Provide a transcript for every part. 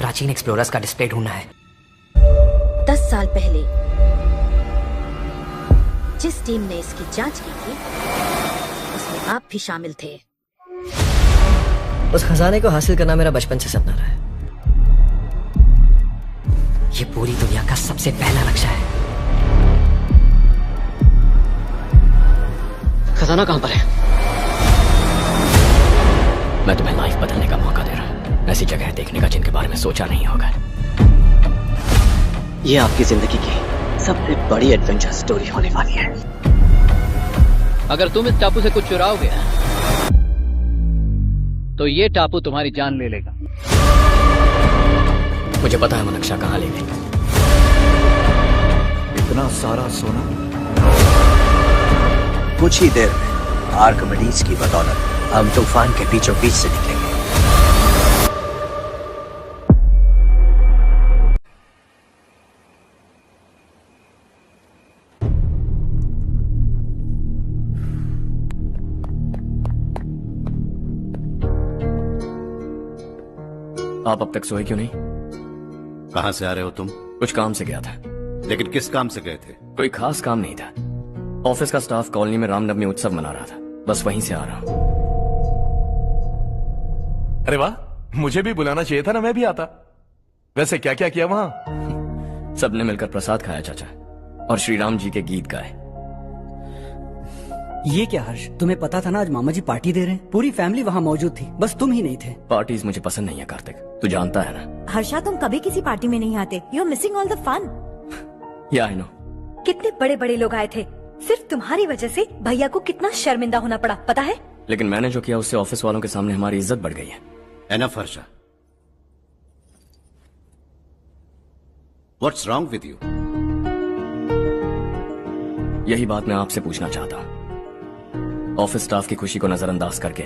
प्राचीन एक्सप्लोरर्स का डिस्प्ले ढूंढना है। 10 साल पहले जिस टीम ने इसकी जांच की थी उसमें आप भी शामिल थे। उस खजाने को हासिल करना मेरा बचपन से सपना रहा है। ये पूरी दुनिया का सबसे पहला लक्ष्य है। खजाना कहां पर है? मैं तुम्हें लाइफ बदलने का मौका दे रहा हूं। ऐसी जगह देखने का जिनके बारे में सोचा नहीं होगा। ये आपकी जिंदगी की सबसे बड़ी एडवेंचर स्टोरी होने वाली है। अगर तुम इस टापू से कुछ चुराओगे तो ये टापू तुम्हारी जान ले लेगा। मुझे पता है वो नक्शा कहाँ ले गई। इतना सारा सोना कुछ ही देर में आर्किमिडीज की बदौलत हम तूफान के बीचों बीच से निकलेंगे। आप अब तक सोए क्यों नहीं? कहां से आ रहे हो तुम? कुछ काम से गया था। लेकिन किस काम से गए थे? कोई खास काम नहीं था। ऑफिस का स्टाफ कॉलोनी में रामनवमी उत्सव मना रहा था, बस वहीं से आ रहा हूं। अरे वाह, मुझे भी बुलाना चाहिए था ना, मैं भी आता। वैसे क्या क्या किया वहां? सबने मिलकर प्रसाद खाया चाचा, और श्री राम जी के गीत गाए। ये क्या हर्ष, तुम्हें पता था ना आज मामा जी पार्टी दे रहे हैं? पूरी फैमिली वहाँ मौजूद थी, बस तुम ही नहीं थे। पार्टीज मुझे पसंद नहीं है कार्तिक, तू जानता है ना। हर्षा, तुम कभी किसी पार्टी में नहीं आते। You are missing all the fun. Yeah I no. कितने बड़े बड़े लोग आए थे, सिर्फ तुम्हारी वजह से भैया को कितना शर्मिंदा होना पड़ा, पता है? लेकिन मैंने जो किया उससे ऑफिस वालों के सामने हमारी इज्जत बढ़ गई है। Enough Harsha, what's wrong with you? यही बात मैं आपसे पूछना चाहता हूँ। ऑफिस स्टाफ की खुशी को नजरअंदाज करके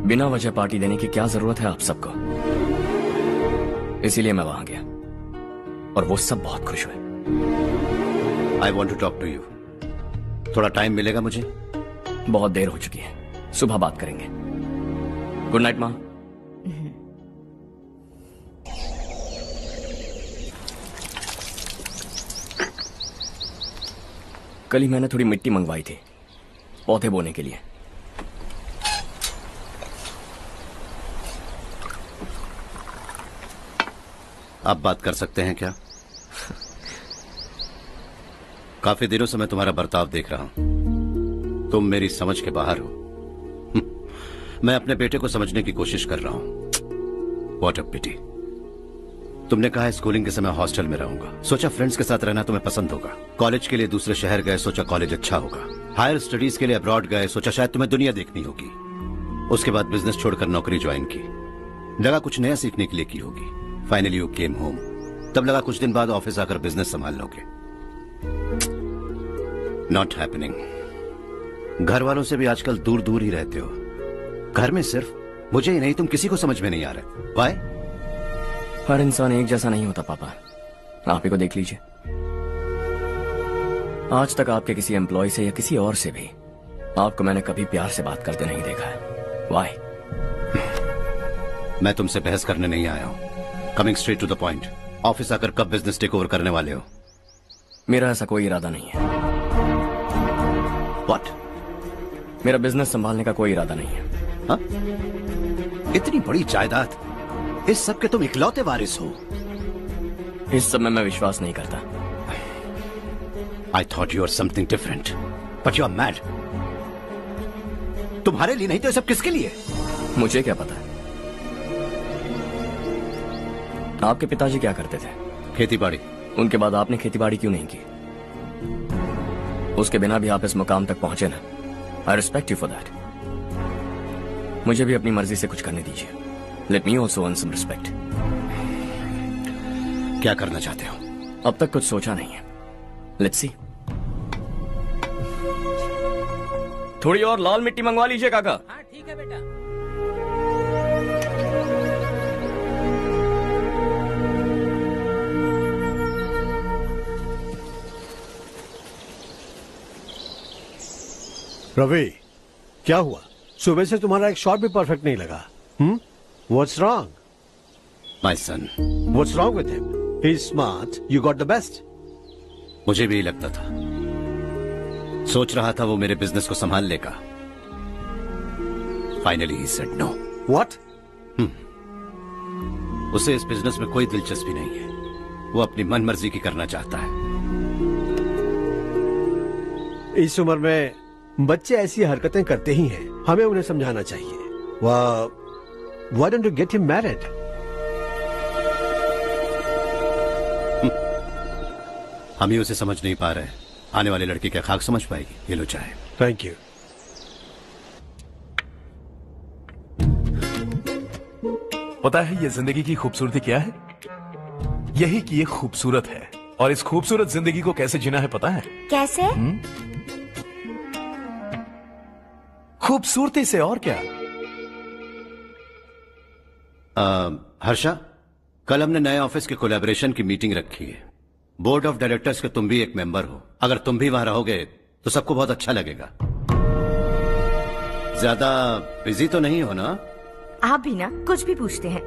बिना वजह पार्टी देने की क्या जरूरत है आप सबको? इसीलिए मैं वहां गया और वो सब बहुत खुश हुए। I want to talk to you. थोड़ा टाइम मिलेगा मुझे? बहुत देर हो चुकी है, सुबह बात करेंगे। गुड नाइट माँ। कल ही मैंने थोड़ी मिट्टी मंगवाई थी पौधे बोने के लिए। आप बात कर सकते हैं क्या? काफी दिनों से मैं तुम्हारा बर्ताव देख रहा हूं। तुम मेरी समझ के बाहर हो। मैं अपने बेटे को समझने की कोशिश कर रहा हूं। व्हाट अ पिटी। तुमने कहा स्कूलिंग के समय हॉस्टल में रहूंगा, सोचा फ्रेंड्स के साथ रहना तुम्हें पसंद होगा। कॉलेज के लिए दूसरे शहर गए, सोचा कॉलेज अच्छा होगा। हायर स्टडीज के लिए अब्रॉड गए, सोचा शायद तुम्हें दुनिया देखनी होगी। उसके बाद बिजनेस छोड़कर नौकरी ज्वाइन की, लगा कुछ नया सीखने के लिए की होगी। Finally you came home. तब लगा कुछ दिन बाद ऑफिस आकर बिजनेस संभाल लोगे। Not happening. घर वालों से भी आजकल दूर दूर ही रहते हो। घर में सिर्फ मुझे ही नहीं, तुम किसी को समझ में नहीं आ रहे। वाई? हर इंसान एक जैसा नहीं होता पापा, आप ही को देख लीजिए। आज तक आपके किसी एम्प्लॉय से या किसी और से भी आपको मैंने कभी प्यार से बात करते नहीं देखा है। वाई? मैं तुमसे बहस करने नहीं आया हूं। Coming straight to the point. Office आकर कब बिजनेस टेक ओवर करने वाले हो? मेरा ऐसा कोई इरादा नहीं है। व्हाट? मेरा बिजनेस संभालने का कोई इरादा नहीं है। हा? इतनी बड़ी जायदाद, इस सब के तुम इकलौते वारिस हो। इस सब में मैं विश्वास नहीं करता। I thought you were something different, but you are mad. तुम्हारे लिए नहीं तो ये सब किसके लिए? मुझे क्या पता। आपके पिताजी क्या करते थे? खेतीबाड़ी। उनके बाद आपने खेतीबाड़ी क्यों नहीं की? उसके बिना भी आप इस मुकाम तक पहुंचे ना। I respect you for that. मुझे भी अपनी मर्जी से कुछ करने दीजिए। Let me also earn some respect. क्या करना चाहते हो? अब तक कुछ सोचा नहीं है। Let's see. थोड़ी और लाल मिट्टी मंगवा लीजिए काका। हाँ ठीक है बेटा। रवि, क्या हुआ? सुबह से तुम्हारा एक शॉट भी परफेक्ट नहीं लगा। What's wrong? My son. What's wrong with him? He's smart. You got the best. मुझे भी यही लगता था। सोच रहा था वो मेरे बिजनेस को संभाल लेगा। Finally he said no. What? उसे इस बिजनेस में कोई दिलचस्पी नहीं है। वो अपनी मनमर्जी की करना चाहता है। इस उम्र में बच्चे ऐसी हरकतें करते ही हैं। हमें उन्हें समझाना चाहिए। Why don't you get him married? हम ही उसे समझ नहीं पा रहे। आने वाली लड़की क्या खाक समझ पाएगी? ये लो चाहे। Thank you. पता है ये जिंदगी की खूबसूरती क्या है? यही कि ये खूबसूरत है, और इस खूबसूरत जिंदगी को कैसे जीना है पता है? कैसे? खूबसूरती से, और क्या। हर्षा, कल हमने नए ऑफिस के कोलैबोरेशन की मीटिंग रखी है। बोर्ड ऑफ डायरेक्टर्स के तुम भी एक मेंबर हो। अगर तुम भी वहां रहोगे तो सबको बहुत अच्छा लगेगा। ज्यादा बिजी तो नहीं हो ना? आप भी ना कुछ भी पूछते हैं।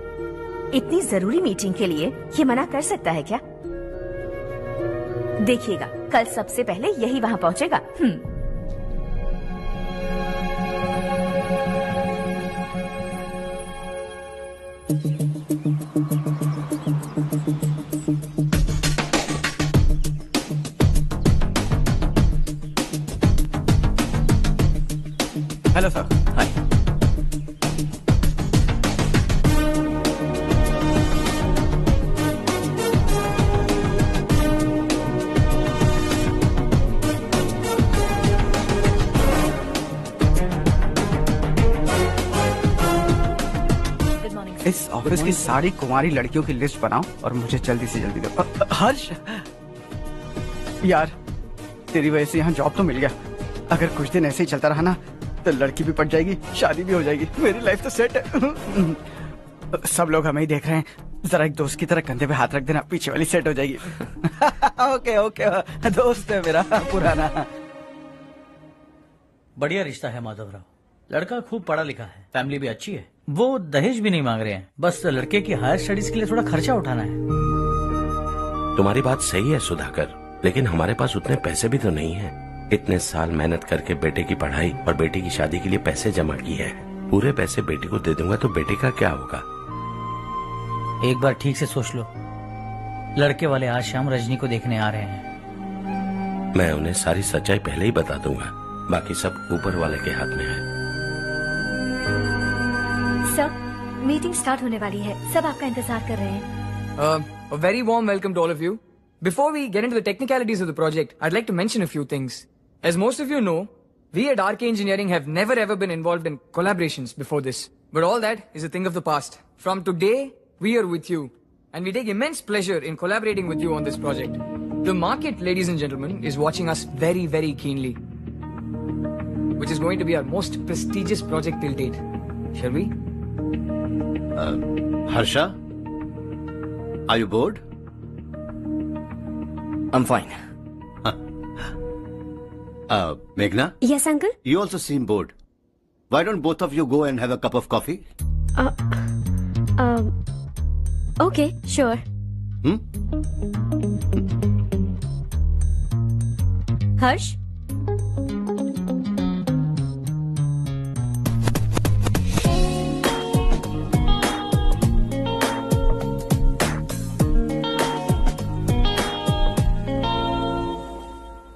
इतनी जरूरी मीटिंग के लिए ये मना कर सकता है क्या? देखिएगा, कल सबसे पहले यही वहाँ पहुँचेगा। Hello sir. हाय। इस ऑफिस की सारी कुंवारी लड़कियों की लिस्ट बनाओ और मुझे जल्दी से जल्दी दो। हर्ष, यार तेरी वजह से यहाँ जॉब तो मिल गया। अगर कुछ दिन ऐसे ही चलता रहा ना तो लड़की भी पट जाएगी, शादी भी हो जाएगी, मेरी लाइफ तो सेट है। सब लोग हमें ही देख रहे हैं, जरा एक दोस्त की तरह कंधे पे हाथ रख देना, पीछे वाली सेट हो जाएगी। ओके ओके, दोस्त है मेरा पुराना। बढ़िया रिश्ता है माधवराव। लड़का खूब पढ़ा लिखा है, फैमिली भी अच्छी है। वो दहेज भी नहीं मांग रहे हैं, बस लड़के की हायर स्टडीज के लिए थोड़ा खर्चा उठाना है। तुम्हारी बात सही है सुधाकर, लेकिन हमारे पास उतने पैसे भी तो नहीं हैं। इतने साल मेहनत करके बेटे की पढ़ाई और बेटे की शादी के लिए पैसे जमा किए हैं। पूरे पैसे बेटे को दे दूंगा तो बेटे का क्या होगा? एक बार ठीक से सोच लो। लड़के वाले आज शाम रजनी को देखने आ रहे हैं। मैं उन्हें सारी सच्चाई पहले ही बता दूंगा, बाकी सब ऊपर वाले के हाथ में है। सर, मीटिंग स्टार्ट होने वाली है, सब आपका इंतजार कर रहे हैं। A very warm welcome to all of you. Before we get into the technicalities of the project, I'd like to mention a few things. As most of you know, we at RK Engineering have never ever been involved in collaborations before this. But all that is a thing of the past. From today, we are with you. And we take immense pleasure in collaborating with you on this project. The market, ladies and gentlemen, is watching us very, very keenly. Which is going to be our most prestigious project till date. Shall we? Harsha? Are you bored? I'm fine. Meghna? Yes, uncle? You also seem bored. Why don't both of you go and have a cup of coffee? Okay, sure. Harsh?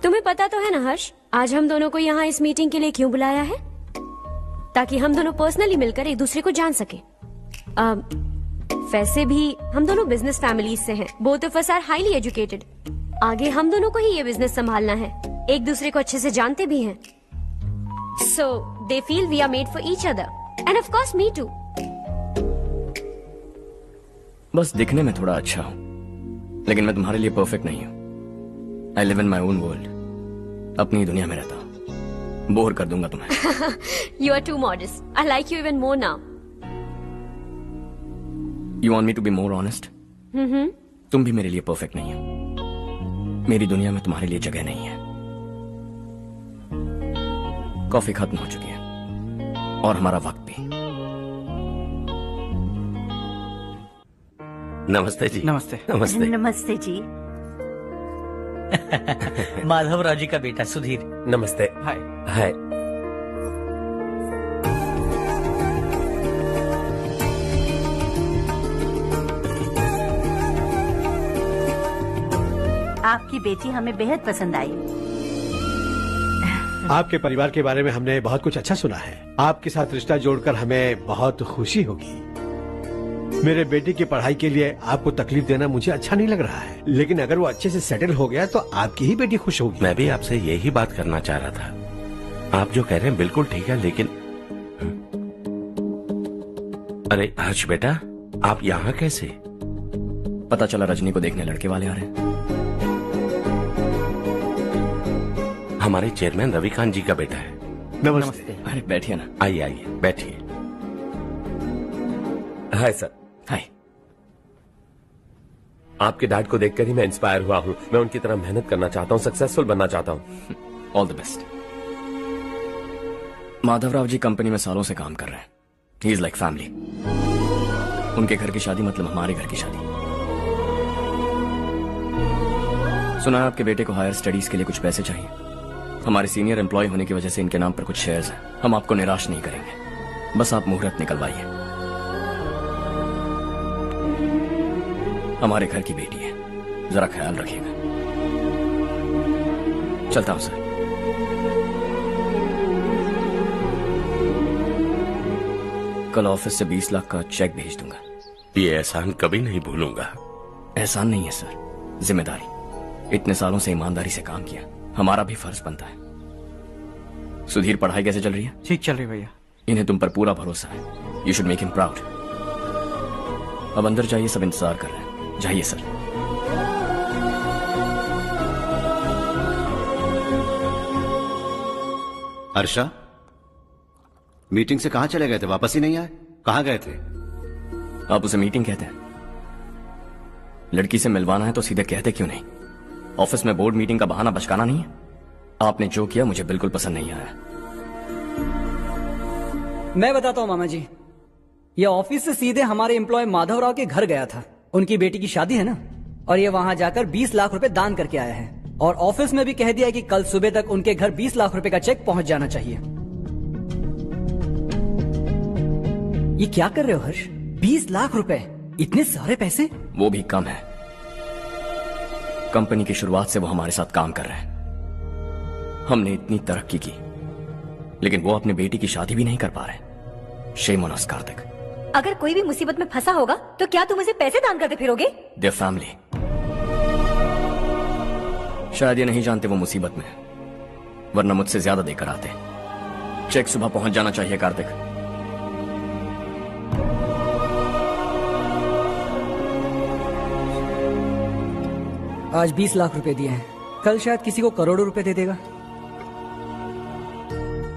तुम्हें पता तो है ना हर्ष, आज हम दोनों को यहाँ इस मीटिंग के लिए क्यों बुलाया है? ताकि हम दोनों पर्सनली मिलकर एक दूसरे को जान सके। वैसे भी हम दोनों बिजनेस फैमिलीज से हैं। Both of us are highly educated. आगे हम दोनों को ही ये बिजनेस संभालना है। एक दूसरे को अच्छे से जानते भी हैं। So they feel we are made for each other and of course me too. बस दिखने में थोड़ा अच्छा हूं, लेकिन मैं तुम्हारे लिए परफेक्ट नहीं हूं। I live in my own world, अपनी दुनिया में रहता हूं। बोर कर दूंगा तुम्हें। You are too modest. I like you even more now. You want me to be more honest? तुम भी मेरे लिए परफेक्ट नहीं हो। मेरी दुनिया में तुम्हारे लिए जगह नहीं है। कॉफी खत्म हो चुकी है और हमारा वक्त भी। नमस्ते जी। नमस्ते। नमस्ते। नमस्ते जी। माधवराव जी का बेटा सुधीर। नमस्ते। हाय। हाय। आपकी बेटी हमें बेहद पसंद आई। आपके परिवार के बारे में हमने बहुत कुछ अच्छा सुना है। आपके साथ रिश्ता जोड़कर हमें बहुत खुशी होगी। मेरे बेटे की पढ़ाई के लिए आपको तकलीफ देना मुझे अच्छा नहीं लग रहा है, लेकिन अगर वो अच्छे से सेटल हो गया तो आपकी ही बेटी खुश होगी। मैं भी आपसे यही बात करना चाह रहा था। आप जो कह रहे हैं बिल्कुल ठीक है, लेकिन अरे हर्ष बेटा, आप यहाँ कैसे? पता चला रजनी को देखने लड़के वाले आ रहे हैं। हमारे चेयरमैन रविकांत जी का बेटा है। नमस्ते। अरे बैठिए ना। आइए आइए बैठिए। Hi sir. हाय। आपके डैड को देखकर ही मैं इंस्पायर हुआ हूँ। मैं उनकी तरह मेहनत करना चाहता हूँ, सक्सेसफुल बनना चाहता हूँ। All the best. Madhavrao ji company में सालों से काम कर रहे हैं। He is like family. उनके घर की शादी मतलब हमारे घर की शादी। सुना है आपके बेटे को हायर स्टडीज के लिए कुछ पैसे चाहिए। हमारे सीनियर एम्प्लॉय होने की वजह से इनके नाम पर कुछ शेयर्स हैं। हम आपको निराश नहीं करेंगे, बस आप मुहूर्त निकलवाइए। हमारे घर की बेटी है, जरा ख्याल रखिएगा। चलता हूं सर। कल ऑफिस से 20 लाख का चेक भेज दूंगा। ये एहसान कभी नहीं भूलूंगा। एहसान नहीं है सर, जिम्मेदारी। इतने सालों से ईमानदारी से काम किया, हमारा भी फर्ज बनता है। सुधीर, पढ़ाई कैसे चल रही है? ठीक चल रही भैया। इन्हें तुम पर पूरा भरोसा है। You should make him proud. अब अंदर जाइए, सब इंतजार कर रहे हैं। जाइए सर। हर्षा, मीटिंग से कहां चले गए थे? वापस ही नहीं आए? कहां गए थे? आप उसे मीटिंग कहते हैं? लड़की से मिलवाना है तो सीधे कहते क्यों नहीं? ऑफिस में बोर्ड मीटिंग का बहाना बचकाना नहीं है। आपने जो किया मुझे बिल्कुल पसंद नहीं आया। मैं बताता हूँ मामा जी, ये ऑफिस से सीधे हमारे एम्प्लॉय माधवराव के घर गया था। उनकी बेटी की शादी है ना, और ये वहां जाकर 20 लाख रुपए दान करके आया है। और ऑफिस में भी कह दिया कि कल सुबह तक उनके घर 20 लाख रुपए का चेक पहुंच जाना चाहिए। ये क्या कर रहे हो हर्ष? 20 लाख रुपए, इतने सारे पैसे? वो भी कम है। कंपनी की शुरुआत से वो हमारे साथ काम कर रहे हैं। हमने इतनी तरक्की की, लेकिन वो अपनी बेटी की शादी भी नहीं कर पा रहे। Shame on us Kartik. अगर कोई भी मुसीबत में फंसा होगा तो क्या तुम उसे पैसे दान करते फिरोगे? Their family. शायद ये नहीं जानते वो मुसीबत में है, वरना मुझसे ज्यादा देकर आते। चेक सुबह पहुंच जाना चाहिए कार्तिक। आज 20 लाख रुपए दिए हैं, कल शायद किसी को करोड़ों रुपए दे देगा।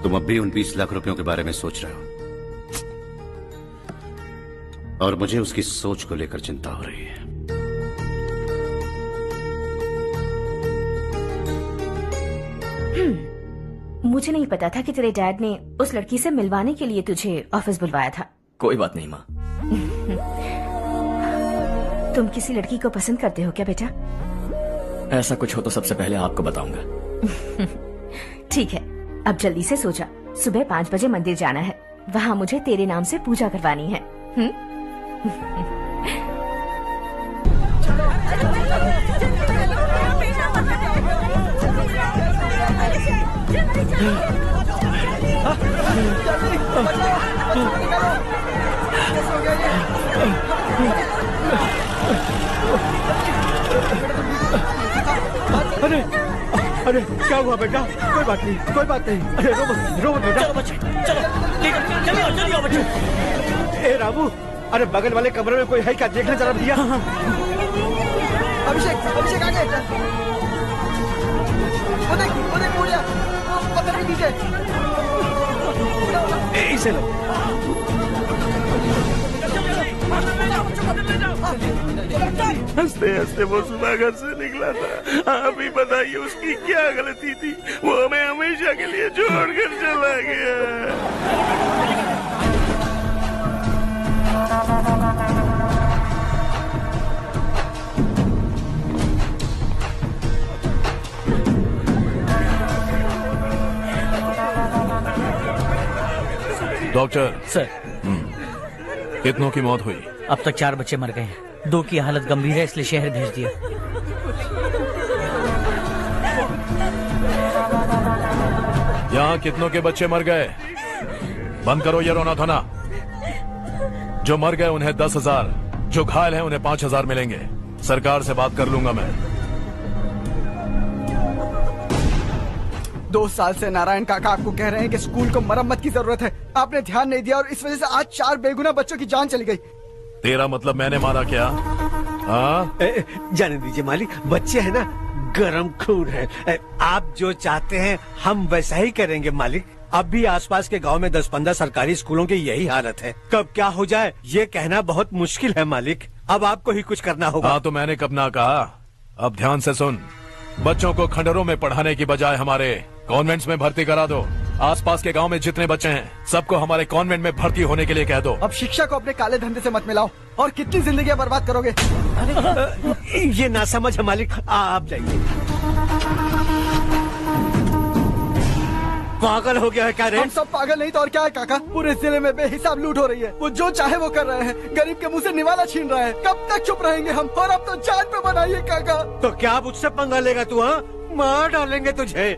तुम अब भी उन 20 लाख रुपयों के बारे में सोच रहे हो, और मुझे उसकी सोच को लेकर चिंता हो रही है। मुझे नहीं पता था कि तेरे डैड ने उस लड़की से मिलवाने के लिए तुझे ऑफिस बुलवाया था। कोई बात नहीं माँ। तुम किसी लड़की को पसंद करते हो क्या बेटा? ऐसा कुछ हो तो सबसे पहले आपको बताऊंगा। ठीक है, अब जल्दी से सो जा। सुबह 5 बजे मंदिर जाना है, वहाँ मुझे तेरे नाम से पूजा करवानी है। अरे अरे क्या हुआ बेटा? कोई बात नहीं, कोई बात नहीं। अरे रो मत बेटा। चलो बच्चे, चलो जल्दी आओ बच्चे। ए रामू, अरे बगल वाले कमरे में कोई है क्या? देखना जरा भैया। अभिषेक, अभिषेक आ गए। वो देख मुड़िया, पकड़ के पीछे। इसे लो। हंसते हंसते वो सुबह घर से निकला था। आप ही बताइए उसकी क्या गलती थी? वो हमें हमेशा के लिए छोड़कर चला गया। डॉक्टर सर, कितनों की मौत हुई? अब तक 4 बच्चे मर गए हैं। 2 की हालत गंभीर है, इसलिए शहर भेज दिया। यहाँ कितनों के बच्चे मर गए? बंद करो ये रोना धोना। जो मर गए उन्हें 10,000, जो घायल हैं उन्हें 5,000 मिलेंगे। सरकार से बात कर लूंगा मैं। 2 साल से नारायण काका आपको कह रहे हैं कि स्कूल को मरम्मत की जरूरत है। आपने ध्यान नहीं दिया और इस वजह से आज 4 बेगुनाह बच्चों की जान चली गई। तेरा मतलब मैंने मारा क्या? हाँ, जाने दीजिए मालिक, बच्चे हैं ना, गरम खून है। आप जो चाहते हैं हम वैसा ही करेंगे मालिक। अब भी आसपास के गांव में 10-15 सरकारी स्कूलों की यही हालत है। कब क्या हो जाए ये कहना बहुत मुश्किल है मालिक। अब आपको ही कुछ करना होगा। हाँ तो मैंने कब ना कहा। अब ध्यान से सुन, बच्चों को खंडरों में पढ़ाने की बजाय हमारे कॉन्वेंट्स में भर्ती करा दो। आसपास के गांव में जितने बच्चे हैं सबको हमारे कॉन्वेंट में भर्ती होने के लिए कह दो। अब शिक्षा को अपने काले धंधे से मत मिलाओ। और कितनी जिंदगियां बर्बाद करोगे? ये ना समझ है मालिक, आप जाइए। पागल हो गया है क्या रे? हम सब पागल नहीं तो और क्या है काका। पूरे जिले में बेहिसाब लूट हो रही है। वो जो चाहे वो कर रहे हैं। गरीब के मुंह से निवाला छीन रहे हैं। कब तक चुप रहेंगे हम? और अब तो जान पे बनाइए काका। तो क्या मुझसे पंगा लेगा तू? हाँ, मार डालेंगे तुझे।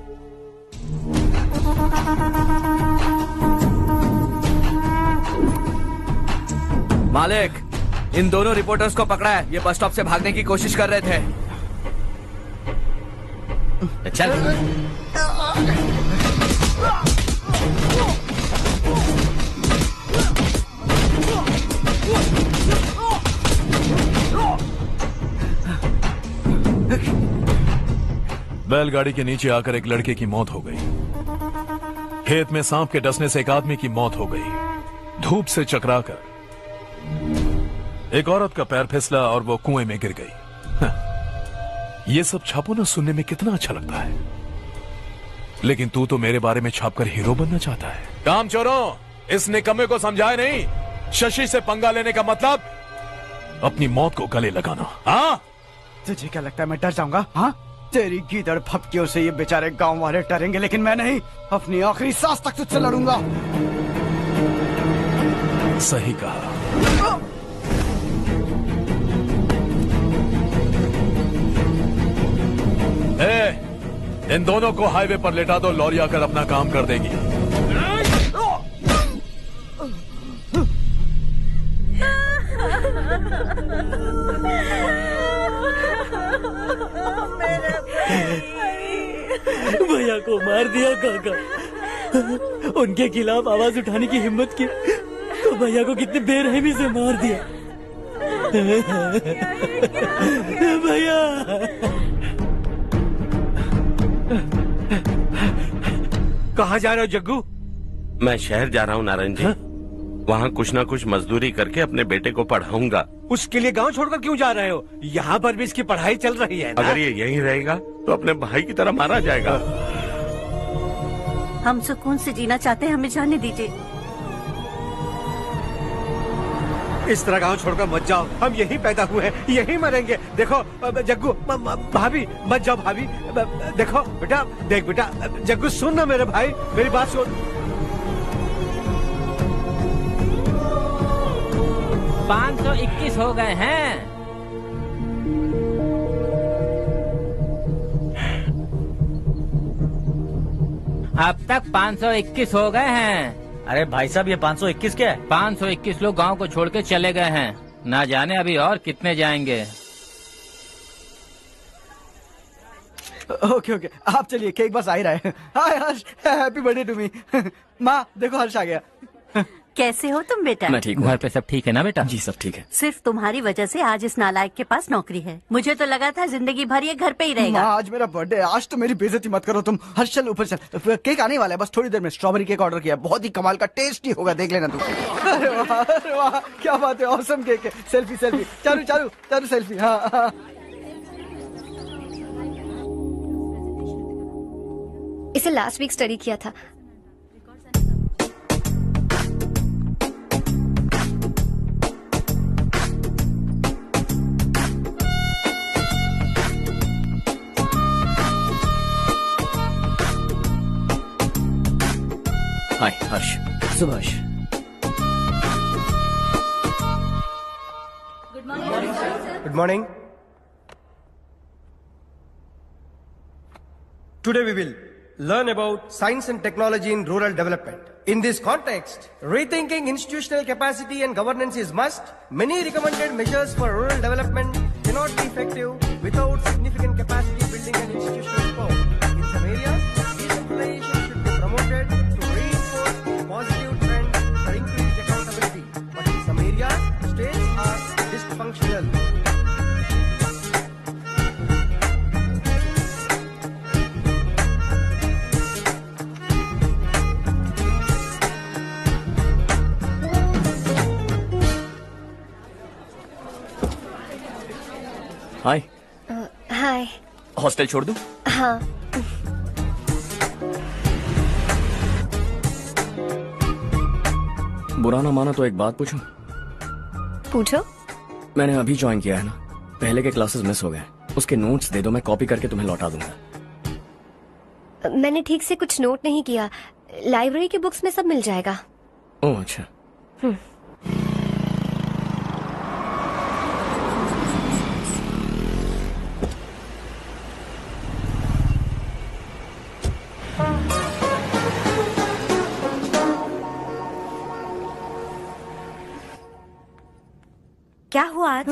मालिक, इन दोनों रिपोर्टर्स को पकड़ा है। ये बस स्टॉप से भागने की कोशिश कर रहे थे। चल। बैलगाड़ी के नीचे आकर एक लड़के की मौत हो गई। खेत में सांप के डसने से एक आदमी की मौत हो गई। धूप से चकराकर एक औरत का पैर फिसला और वो कुएं में गिर गई। ये सब छापो ना, सुनने में कितना अच्छा लगता है। लेकिन तू तो मेरे बारे में छापकर हीरो बनना चाहता है। काम चोरों, इस निकम्मे को समझाए नहीं। शशि से पंगा लेने का मतलब अपनी मौत को गले लगाना। हाँ, तुझे क्या लगता है मैं डर जाऊंगा? हाँ, तेरी गीदड़ फपकियों से ये बेचारे गांव वाले डरेंगे, लेकिन मैं नहीं। अपनी आखिरी सांस तक तुझसे लड़ूंगा। सही कहा। इन दोनों को हाईवे पर लेटा दो। लॉरी आकर अपना काम कर देगी। भैया को मार दिया काका। उनके खिलाफ आवाज उठाने की हिम्मत की तो भैया को कितने बेरहमी से मार दिया। भैया कहाँ जा रहे हो जग्गू? मैं शहर जा रहा हूँ नारायण जी। वहाँ कुछ ना कुछ मजदूरी करके अपने बेटे को पढ़ाऊंगा। उसके लिए गांव छोड़कर क्यों जा रहे हो? यहाँ पर भी इसकी पढ़ाई चल रही है ना? अगर ये यहीं रहेगा तो अपने भाई की तरह मारा जाएगा। हम सुकून से जीना चाहते हैं, हमें जाने दीजिए। इस तरह गांव छोड़कर मत जाओ। हम यहीं पैदा हुए हैं, यहीं मरेंगे। देखो जग्गू, भाभी मत जाओ। भाभी देखो बेटा, देख बेटा, जग्गू सुन ना मेरे भाई, मेरी बात सुन। 521 हो गए हैं। अब तक 521 हो गए हैं। अरे भाई साहब, ये 521 क्या है? 521 लोग गांव को छोड़ के चले गए हैं। ना जाने अभी और कितने जाएंगे। ओके, आप चलिए, केक बस आ ही रहा है। हाय हर्ष, हैप्पी बर्थडे टू मी। माँ देखो, हर्ष आ गया। कैसे हो तुम बेटा? मैं ठीक हूँ। घर पे सब ठीक है ना बेटा? जी सब ठीक है। सिर्फ तुम्हारी वजह से आज इस नालायक के पास नौकरी है। मुझे तो लगा था जिंदगी भर ये घर पे ही रहेगा। आज मेरा बर्थडे, आज तो मेरी बेइज्जती मत करो तुम। हर्ष चल ऊपर चल, केक आने वाला है बस थोड़ी देर में। स्ट्रॉबेरी केक ऑर्डर किया, बहुत ही कमाल का, टेस्टी होगा, देख लेना तू। अरे वाह, क्या बात है, ऑसम केक है। Selfie Charu selfie. हाँ। इसे लास्ट वीक स्टडी किया था। Hi Harsh. Subhash, Good morning. Today we will learn about science and technology in rural development. In this context, rethinking institutional capacity and governance is must. Many recommended measures for rural development cannot be effective without significant capacity building and institutional support. In some areas, decentralization should be promoted to reinforce positive trends for increased accountability. But in some areas, states are dysfunctional. Hi. Hi. Hostel छोड़ दूं? हाँ। बुरा ना माना तो एक बात पूछूं? पूछो। मैंने अभी ज्वाइन किया है ना, पहले के क्लासेस मिस हो गए। उसके नोट्स दे दो, मैं कॉपी करके तुम्हें लौटा दूंगा। मैंने ठीक से कुछ नोट नहीं किया। लाइब्रेरी के बुक्स में सब मिल जाएगा। ओह अच्छा। क्या हुआ आज?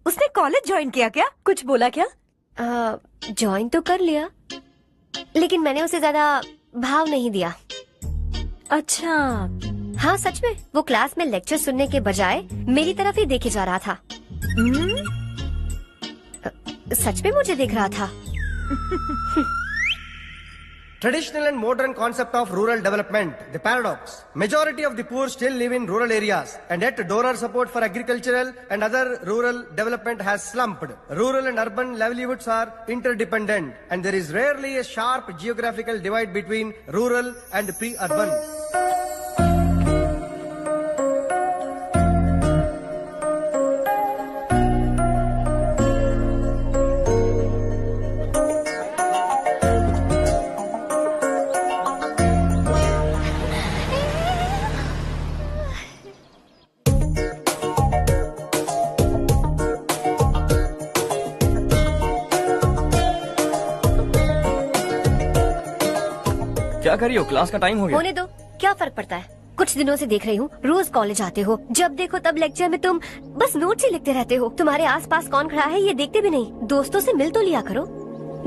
उसने कॉलेज ज्वाइन किया क्या? कुछ बोला क्या? ज्वाइन तो कर लिया, लेकिन मैंने उसे ज्यादा भाव नहीं दिया। अच्छा। हाँ सच में, वो क्लास में लेक्चर सुनने के बजाय मेरी तरफ ही देखे जा रहा था। सच में मुझे देख रहा था। Traditional and modern concept of rural development, the paradox. Majority of the poor still live in rural areas, and yet donor support for agricultural and other rural development has slumped. Rural and urban livelihoods are interdependent, and there is rarely a sharp geographical divide between rural and pre-urban. क्या कर रही हो? Class का time हो गया। होने दो, क्या फर्क पड़ता है? कुछ दिनों से देख रही हूँ, रोज कॉलेज आते हो, जब देखो तब लेक्चर में तुम बस नोट्स ही लिखते रहते हो। तुम्हारे आसपास कौन खड़ा है ये देखते भी नहीं। दोस्तों से मिल तो लिया करो।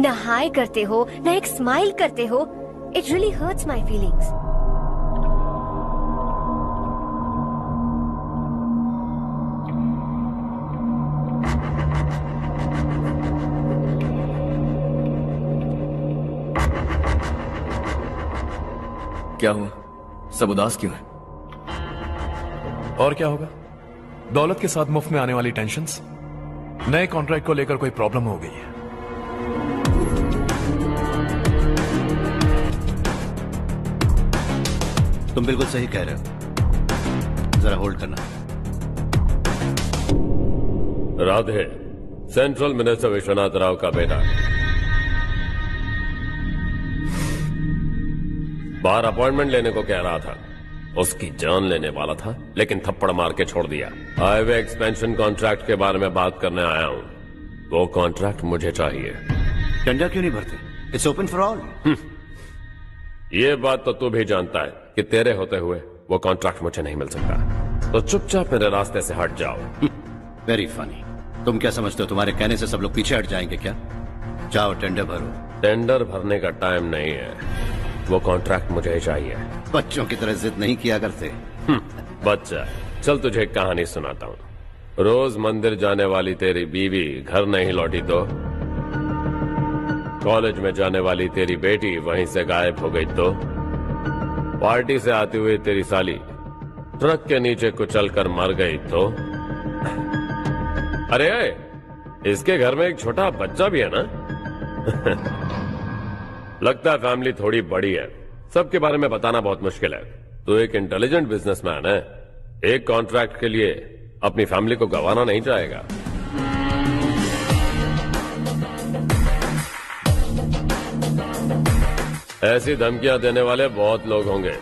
न हाय करते हो, न एक स्माइल करते हो। It really hurts my feelings. क्या हुआ? सब उदास क्यों है? और क्या होगा? दौलत के साथ मुफ्त में आने वाली टेंशन्स। नए कॉन्ट्रैक्ट को लेकर कोई प्रॉब्लम हो गई है। तुम बिल्कुल सही कह रहे हो, जरा होल्ड करना। राधे सेंट्रल मिनिस्टर विश्वनाथ राव का बेटा बाहर अपॉइंटमेंट लेने को कह रहा था। उसकी जान लेने वाला था, लेकिन थप्पड़ मार के छोड़ दिया। हाईवे एक्सपेंशन कॉन्ट्रैक्ट के बारे में बात करने आया हूँ। वो कॉन्ट्रैक्ट मुझे चाहिए। टेंडर क्यों नहीं भरते? It's open for all. ये बात तो तू भी जानता है कि तेरे होते हुए वो कॉन्ट्रैक्ट मुझे नहीं मिल सकता। तो चुपचाप मेरे रास्ते से हट जाओ। Very funny. तुम क्या समझते हो तुम्हारे कहने से सब लोग पीछे हट जाएंगे क्या? जाओ टेंडर भरो। टेंडर भरने का टाइम नहीं है, वो कॉन्ट्रैक्ट मुझे चाहिए। बच्चों की तरह जिद नहीं किया करते। बच्चा, चल तुझे एक कहानी सुनाता हूँ। रोज मंदिर जाने वाली तेरी बीवी घर नहीं लौटी तो कॉलेज में जाने वाली तेरी बेटी वहीं से गायब हो गई तो पार्टी से आती हुई तेरी साली ट्रक के नीचे कुचल कर मर गई तो अरे इसके घर में एक छोटा बच्चा भी है ना। लगता है फैमिली थोड़ी बड़ी है, सबके बारे में बताना बहुत मुश्किल है। तो एक इंटेलिजेंट बिजनेसमैन है, एक कॉन्ट्रैक्ट के लिए अपनी फैमिली को गंवाना नहीं चाहेगा। ऐसी धमकियां देने वाले बहुत लोग होंगे,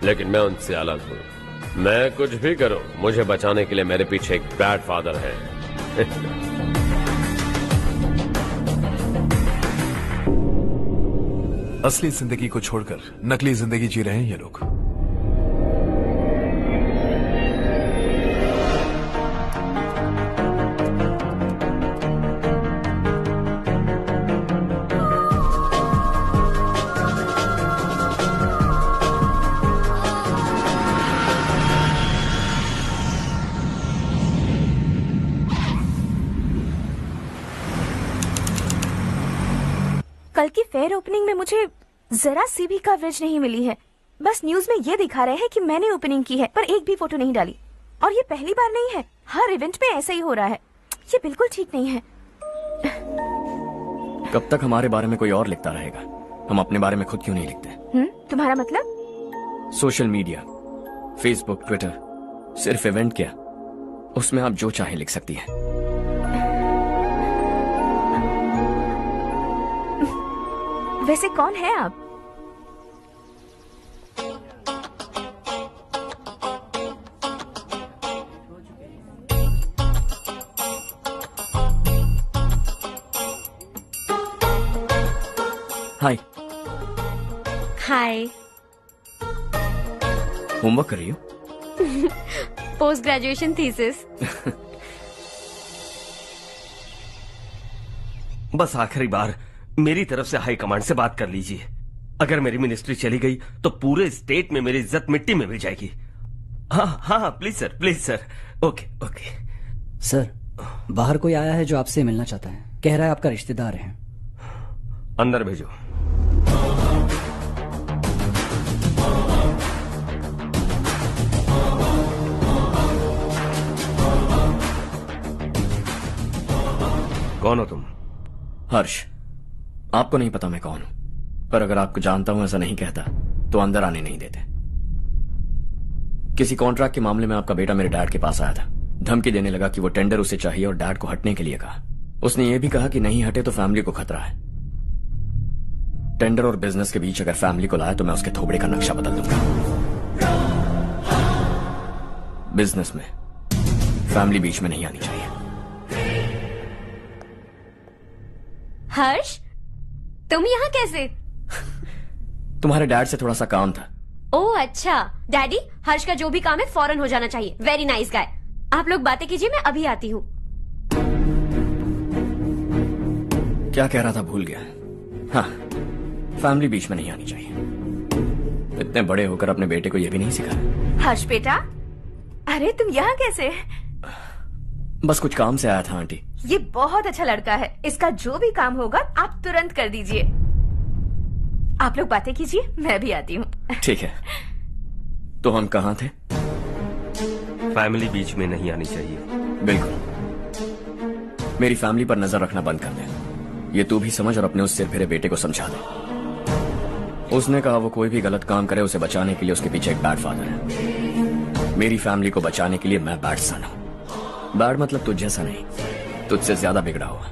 लेकिन मैं उनसे अलग हूं। मैं कुछ भी करूं, मुझे बचाने के लिए मेरे पीछे एक बैड फादर है। असली जिंदगी को छोड़कर नकली जिंदगी जी रहे हैं ये लोग। कल की फेयर ओपनिंग में मुझे जरा सी भी कवरेज नहीं मिली है। बस न्यूज में ये दिखा रहे हैं कि मैंने ओपनिंग की है, पर एक भी फोटो नहीं डाली। और ये पहली बार नहीं है, हर इवेंट में ऐसा ही हो रहा है। ये बिल्कुल ठीक नहीं है। कब तक हमारे बारे में कोई और लिखता रहेगा? हम अपने बारे में खुद क्यों नहीं लिखते? तुम्हारा मतलब? सोशल मीडिया, फेसबुक, ट्विटर, सिर्फ इवेंट क्या, उसमें आप जो चाहे लिख सकती हैं। वैसे कौन है आप? हाय। हाय। होमवर्क कर रही हो? Post graduation thesis. बस आखिरी बार मेरी तरफ से हाई कमांड से बात कर लीजिए। अगर मेरी मिनिस्ट्री चली गई तो पूरे स्टेट में मेरी इज्जत मिट्टी में मिल जाएगी। हाँ हाँ please sir, please sir. Okay okay. Sir, बाहर कोई आया है जो आपसे मिलना चाहता है। कह रहा है आपका रिश्तेदार है। अंदर भेजो। कौन हो तुम? हर्ष। आपको नहीं पता मैं कौन हूं, पर अगर आपको जानता हूं ऐसा नहीं कहता तो अंदर आने नहीं देते। किसी कॉन्ट्रैक्ट के मामले में आपका बेटा मेरे डैड के पास आया था। धमकी देने लगा कि वो टेंडर उसे चाहिए और डैड को हटने के लिए कहा। उसने ये भी कहा कि नहीं हटे तो फैमिली को खतरा है। टेंडर और बिजनेस के बीच अगर फैमिली को लाया तो मैं उसके थोबड़े का नक्शा बदल दूंगा। बिजनेस में फैमिली बीच में नहीं आनी चाहिए। हर्ष, तुम यहाँ कैसे? तुम्हारे डैड से थोड़ा सा काम था। ओह अच्छा। डैडी, हर्ष का जो भी काम है फौरन हो जाना चाहिए। Very nice guy. आप लोग बातें कीजिए, मैं अभी आती हूँ। क्या कह रहा था भूल गया। हाँ, फैमिली बीच में नहीं आनी चाहिए। इतने बड़े होकर अपने बेटे को यह भी नहीं सिखाया। हर्ष बेटा, अरे तुम यहाँ कैसे? बस कुछ काम से आया था आंटी। ये बहुत अच्छा लड़का है। इसका जो भी काम होगा आप तुरंत कर दीजिए। आप लोग बातें कीजिए, मैं भी आती हूँ। ठीक है। तो हम कहाँ थे? फैमिली बीच में नहीं आनी चाहिए। बिल्कुल। मेरी फैमिली पर नजर रखना बंद कर दे। ये तू भी समझ और अपने उस सिर फिरे बेटे को समझा दे। उसने कहा वो कोई भी गलत काम करे उसे बचाने के लिए उसके पीछे एक बैड फादर है। मेरी फैमिली को बचाने के लिए मैं बैड सन हूं। बैड मतलब तुझ जैसा नहीं, तुझसे ज्यादा बिगड़ा हुआ।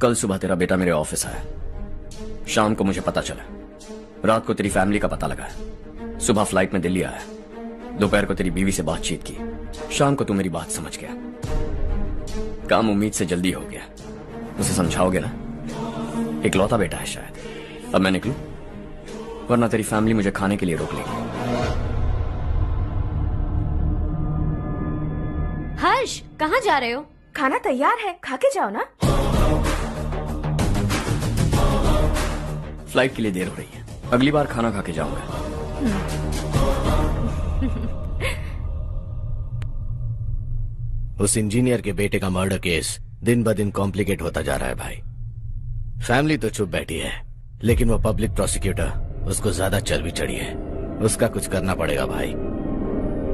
कल सुबह तेरा बेटा मेरे ऑफिस आया। शाम को मुझे पता चला। रात को तेरी फैमिली का पता लगा। सुबह फ्लाइट में दिल्ली आया। दोपहर को तेरी बीवी से बातचीत की। शाम को तू मेरी बात समझ गया। काम उम्मीद से जल्दी हो गया। उसे समझाओगे ना? इकलौता बेटा है शायद। अब मैं निकलूं, वरना तेरी फैमिली मुझे खाने के लिए रोक लेगी। हर्ष, कहाँ जा रहे हो? खाना तैयार है, खा के जाओ ना। फ्लाइट के लिए देर हो रही है। अगली बार खाना खा के जाऊंगा। उस इंजीनियर के बेटे का मर्डर केस दिन ब दिन कॉम्प्लिकेट होता जा रहा है भाई। फैमिली तो चुप बैठी है, लेकिन वो पब्लिक प्रोसिक्यूटर उसको ज्यादा चर्बी चढ़ी है। उसका कुछ करना पड़ेगा भाई।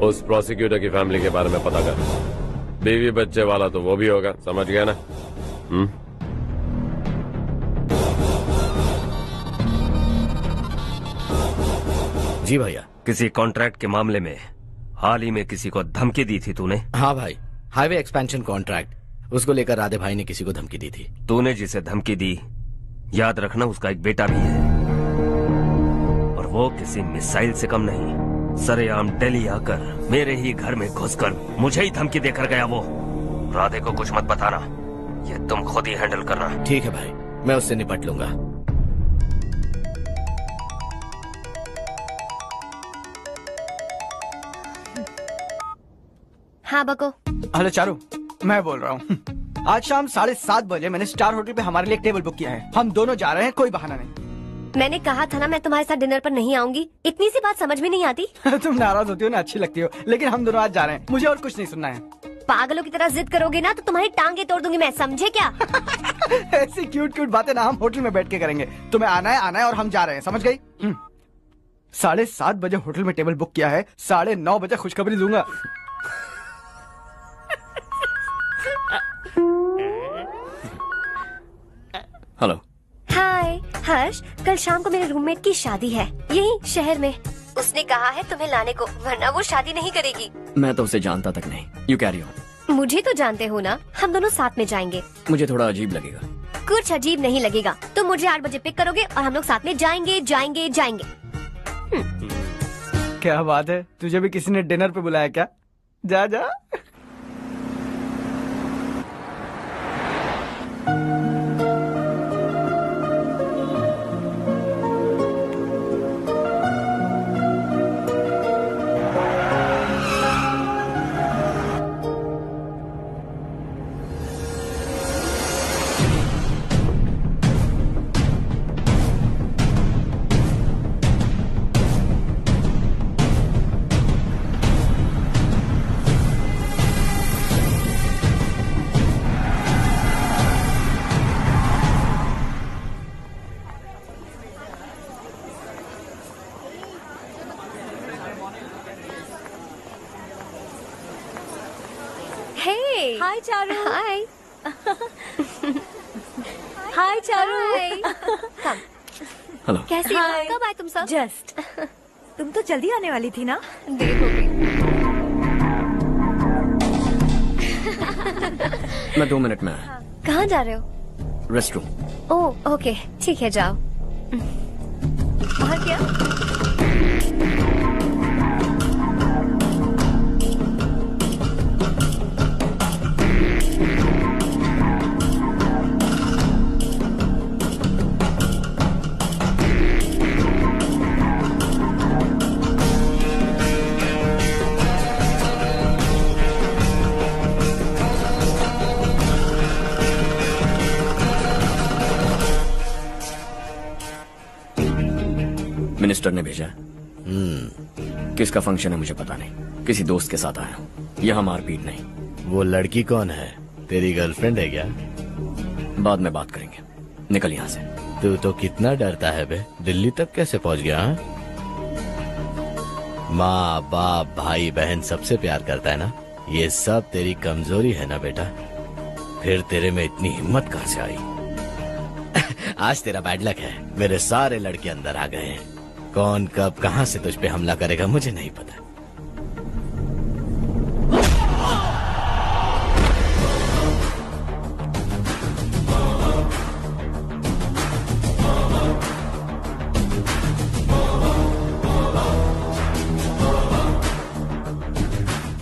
उस प्रोसिक्यूटर की फैमिली के बारे में पता कर। बीवी बच्चे वाला तो वो भी होगा, समझ गया ना? जी भैया। किसी कॉन्ट्रैक्ट के मामले में हाल ही में किसी को धमकी दी थी तूने? हाँ भाई, हाईवे एक्सपेंशन कॉन्ट्रैक्ट, उसको लेकर राधे भाई ने किसी को धमकी दी थी। तूने जिसे धमकी दी, याद रखना उसका एक बेटा भी है, और वो किसी मिसाइल से कम नहीं। सरेआम दिल्ली आकर मेरे ही घर में घुसकर मुझे ही धमकी देकर गया वो। राधे को कुछ मत बताना, ये तुम खुद ही हैंडल करना। ठीक है भाई, मैं उससे निपट लूंगा। हाँ बको। हेलो चारू, मैं बोल रहा हूँ। आज शाम 7:30 बजे मैंने स्टार होटल पे हमारे लिए एक टेबल बुक किया है। हम दोनों जा रहे हैं, कोई बहाना नहीं। मैंने कहा था ना मैं तुम्हारे साथ डिनर पर नहीं आऊंगी। इतनी सी बात समझ में नहीं आती। तुम नाराज होती हो ना, अच्छी लगती हो, लेकिन हम दोनों आज जा रहे हैं। मुझे और कुछ नहीं सुनना है। पागलों की तरह जिद करोगे ना तो तुम्हारी टांगे तोड़ दूंगी मैं, समझे क्या? ऐसी क्यूट क्यूट बातें ना हम होटल में बैठ के करेंगे। तुम्हें आना है और हम जा रहे हैं, समझ गई? 7:30 बजे होटल में टेबल बुक किया है, 9:30 बजे खुशखबरी दूंगा। हेलो। हाय हर्ष, कल शाम को मेरे रूममेट की शादी है यही शहर में। उसने कहा है तुम्हें लाने को, वरना वो शादी नहीं करेगी। मैं तो उसे जानता तक नहीं। You carry on. मुझे तो जानते हो ना, हम दोनों साथ में जाएंगे। मुझे थोड़ा अजीब लगेगा। कुछ अजीब नहीं लगेगा। तुम मुझे 8 बजे पिक करोगे और हम लोग साथ में जाएंगे जाएंगे जाएंगे। क्या बात है, तुझे भी किसी ने डिनर पे बुलाया क्या? जा जा। हाय चारू। हाय। हाय चारू। हेलो। कैसी हो? कब आए तुम सब? जस्ट। तुम तो जल्दी आने वाली थी ना? देर हो गई। मैं 2 मिनट में आया। कहाँ जा रहे हो? Rest room. ओह ओके, ठीक है जाओ। और क्या? मिनिस्टर ने भेजा। किसका फंक्शन है मुझे पता नहीं। किसी दोस्त के साथ आया हूँ। यहाँ मारपीट नहीं। वो लड़की कौन है? तेरी गर्लफ्रेंड है क्या? बाद में बात करेंगे। निकल यहाँ से। तू तो कितना डरता है बे। दिल्ली तक कैसे पहुँच गया? हाँ? माँ बाप भाई बहन सबसे प्यार करता है ना? ये सब तेरी कमजोरी है ना बेटा? फिर तेरे में इतनी हिम्मत कहाँ से आई? आज तेरा बैड लक है, मेरे सारे लड़के अंदर आ गए हैं। कौन कब कहां से तुझ पे हमला करेगा मुझे नहीं पता।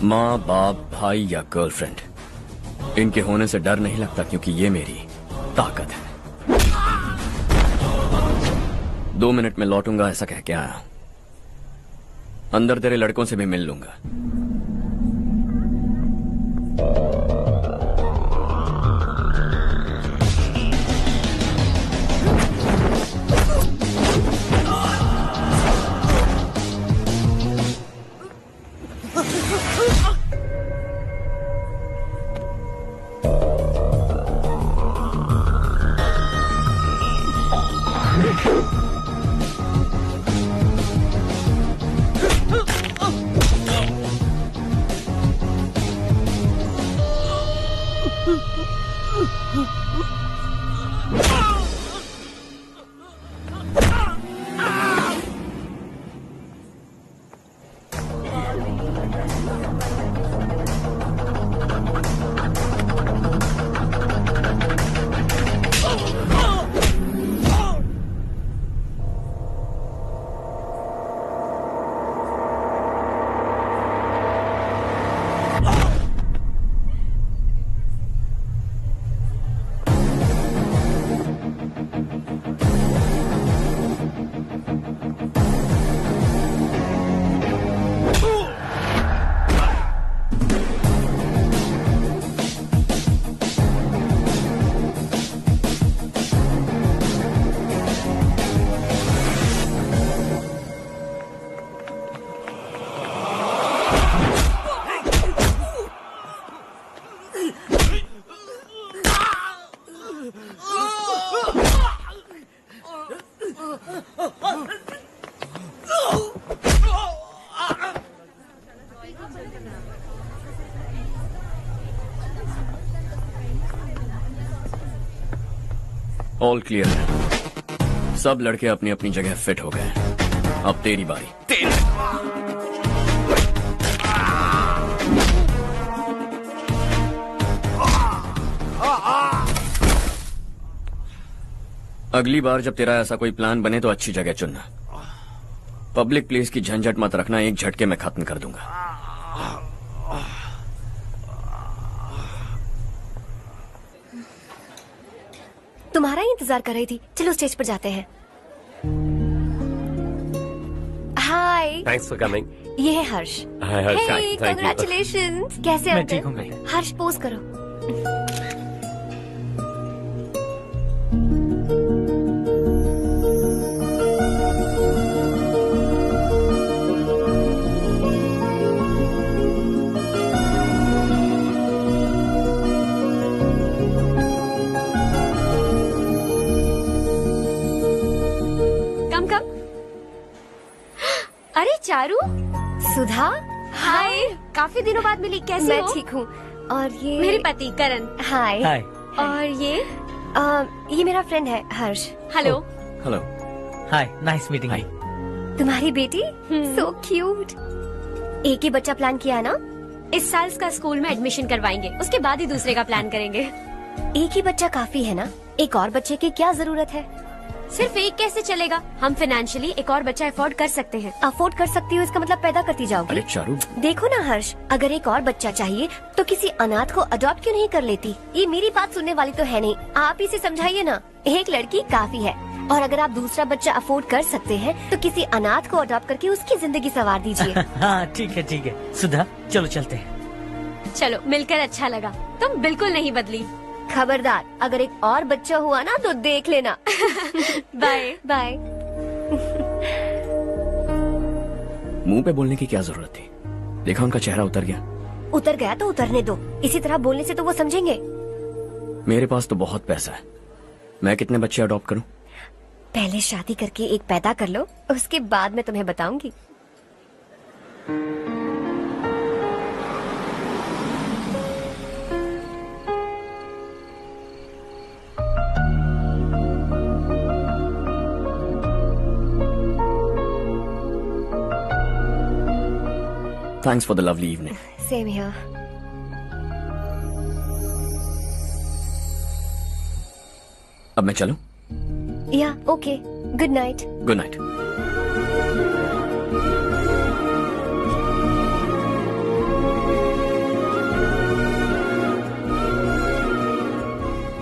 माँ बाप भाई या गर्लफ्रेंड, इनके होने से डर नहीं लगता क्योंकि ये मेरी ताकत है। 2 मिनट में लौटूंगा ऐसा कह के आया। अंदर तेरे लड़कों से भी मिल लूंगा। ऑल क्लियर है। सब लड़के अपनी अपनी जगह फिट हो गए। अब तेरी बारी। अगली बार जब तेरा ऐसा कोई प्लान बने तो अच्छी जगह चुनना। पब्लिक प्लेस की झंझट मत रखना, एक झटके में खत्म कर दूंगा। तुम्हारा ही इंतजार कर रही थी। चलो स्टेज पर जाते हैं। हाय। Thanks for coming. ये है हर्ष। हाय हर्ष। कांग्रेचुलेशंस। कैसे मैं हो? ठीक हूँ। हर्ष पोज करो। अरे चारू। सुधा। हाय। काफी दिनों बाद मिली, कैसी मैं हो? ठीक हूँ। और ये मेरे पति करण। हाय। हाय। और ये मेरा फ्रेंड है Harsh. Hello. Hello. Hi, nice meeting you. तुम्हारी बेटी सो क्यूट। एक ही बच्चा प्लान किया है ना? इस साल इसका स्कूल में एडमिशन करवाएंगे, उसके बाद ही दूसरे का प्लान करेंगे। एक ही बच्चा काफी है ना? एक और बच्चे की क्या जरूरत है? सिर्फ एक कैसे चलेगा? हम फाइनेंशियली एक और बच्चा अफोर्ड कर सकते हैं। अफोर्ड कर सकती हो इसका मतलब पैदा करती जाओगी? अरे चारू, देखो ना हर्ष, अगर एक और बच्चा चाहिए तो किसी अनाथ को अडॉप्ट क्यों नहीं कर लेती? ये मेरी बात सुनने वाली तो है नहीं, आप ही से समझाइए ना। एक लड़की काफी है, और अगर आप दूसरा बच्चा अफोर्ड कर सकते हैं तो किसी अनाथ को अडॉप्ट करके उसकी जिंदगी संवार दीजिए। हाँ ठीक है सुधा, चलो चलते हैं। चलो, मिलकर अच्छा लगा। तुम बिल्कुल नहीं बदली। खबरदार, अगर एक और बच्चा हुआ ना तो देख लेना। Bye bye. मुंह पे बोलने की क्या जरूरत थी? देखा उनका चेहरा उतर गया। उतर गया तो उतरने दो, इसी तरह बोलने से तो वो समझेंगे। मेरे पास तो बहुत पैसा है, मैं कितने बच्चे अडॉप्ट करूं? पहले शादी करके एक पैदा कर लो, उसके बाद मैं तुम्हें बताऊंगी। Thanks for the lovely evening. Same here. अब मैं चलूं? Yeah, okay. Good night. Good night.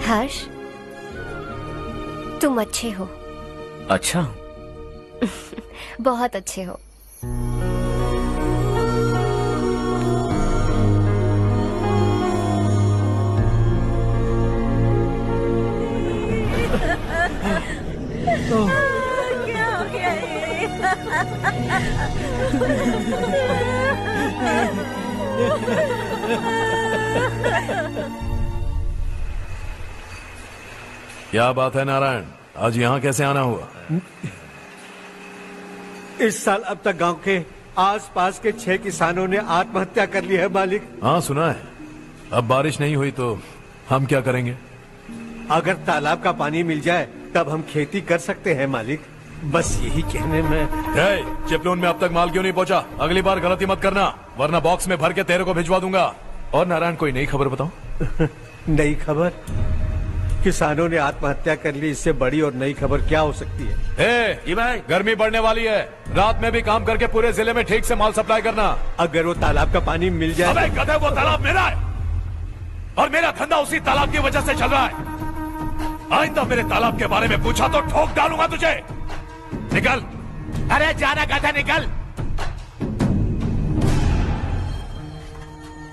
हर्ष, तुम अच्छे हो। अच्छा। बहुत अच्छे हो। क्या हो गया क्या बात है नारायण, आज यहाँ कैसे आना हुआ? इस साल अब तक गांव के आसपास के 6 किसानों ने आत्महत्या कर ली है मालिक। हाँ सुना है। अब बारिश नहीं हुई तो हम क्या करेंगे? अगर तालाब का पानी मिल जाए तब हम खेती कर सकते हैं मालिक। बस यही कहने में। चिपलून में अब तक माल क्यों नहीं पहुंचा? अगली बार गलती मत करना, वरना बॉक्स में भर के तेरे को भिजवा दूंगा। और नारायण, कोई नई खबर बताओ। नई खबर? किसानों ने आत्महत्या कर ली, इससे बड़ी और नई खबर क्या हो सकती है? जी भाई, गर्मी बढ़ने वाली है, रात में भी काम करके पूरे जिले में ठीक से माल सप्लाई करना। अगर वो तालाब का पानी मिल जाए। अबे गधे, वो तालाब मेरा है और मेरा धंधा उसी तालाब की वजह से चल रहा है। आइंदा मेरे तालाब के बारे में पूछा तो ठोक डालूंगा तुझे। निकल। अरे जाना गधा, निकल।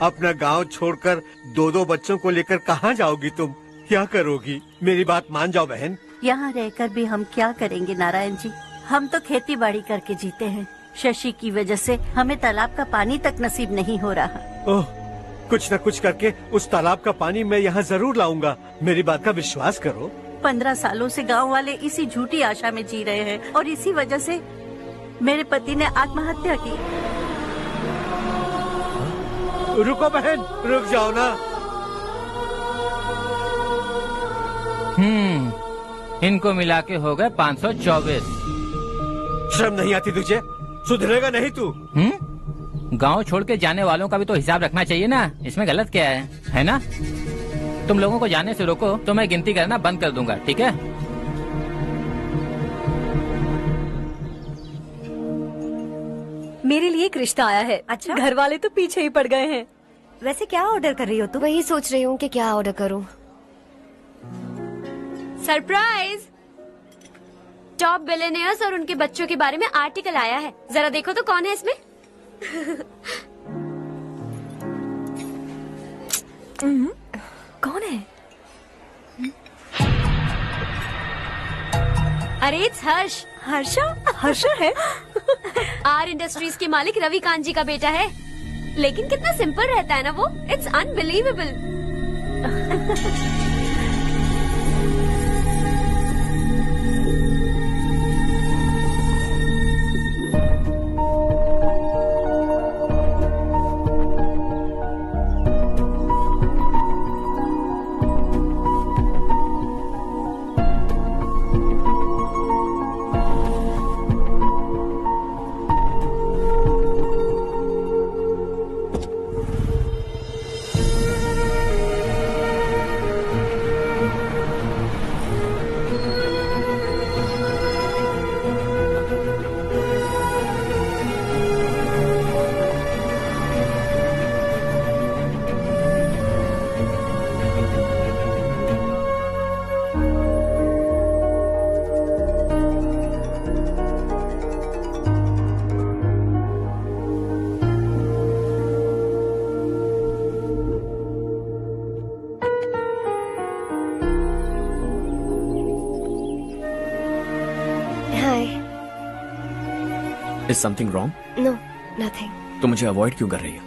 अपना गांव छोड़कर 2-2 बच्चों को लेकर कहाँ जाओगी तुम? क्या करोगी? मेरी बात मान जाओ बहन। यहाँ रहकर भी हम क्या करेंगे नारायण जी? हम तो खेती बाड़ी करके जीते हैं। शशि की वजह से हमें तालाब का पानी तक नसीब नहीं हो रहा। ओह, कुछ न कुछ करके उस तालाब का पानी मैं यहाँ जरूर लाऊंगा। मेरी बात का विश्वास करो। 15 सालों से गांव वाले इसी झूठी आशा में जी रहे हैं और इसी वजह से मेरे पति ने आत्महत्या की। रुको बहन, रुक जाओ ना। इनको मिला के हो गए 524। शर्म नहीं आती तुझे? सुधरेगा नहीं तू? गांव छोड़ के जाने वालों का भी तो हिसाब रखना चाहिए ना। इसमें गलत क्या है ना? तुम लोगों को जाने से रोको तो मैं गिनती करना बंद कर दूंगा, ठीक है? मेरे लिए एक रिश्ता आया है। अच्छा, घर वाले तो पीछे ही पड़ गए हैं। वैसे क्या ऑर्डर कर रही हो तुम? वही सोच रही हूँ कि क्या ऑर्डर करूँ। सरप्राइज! टॉप बिलियनियर्स और उनके बच्चों के बारे में आर्टिकल आया है। जरा देखो तो कौन है इसमें। कौन है? अरे इट्स हर्ष। हर्षा है? आर इंडस्ट्रीज के मालिक रवि कांत जी का बेटा है। लेकिन कितना सिंपल रहता है ना वो। It's unbelievable. Is something wrong? No nothing. तो मुझे अवॉइड क्यों कर रही हो?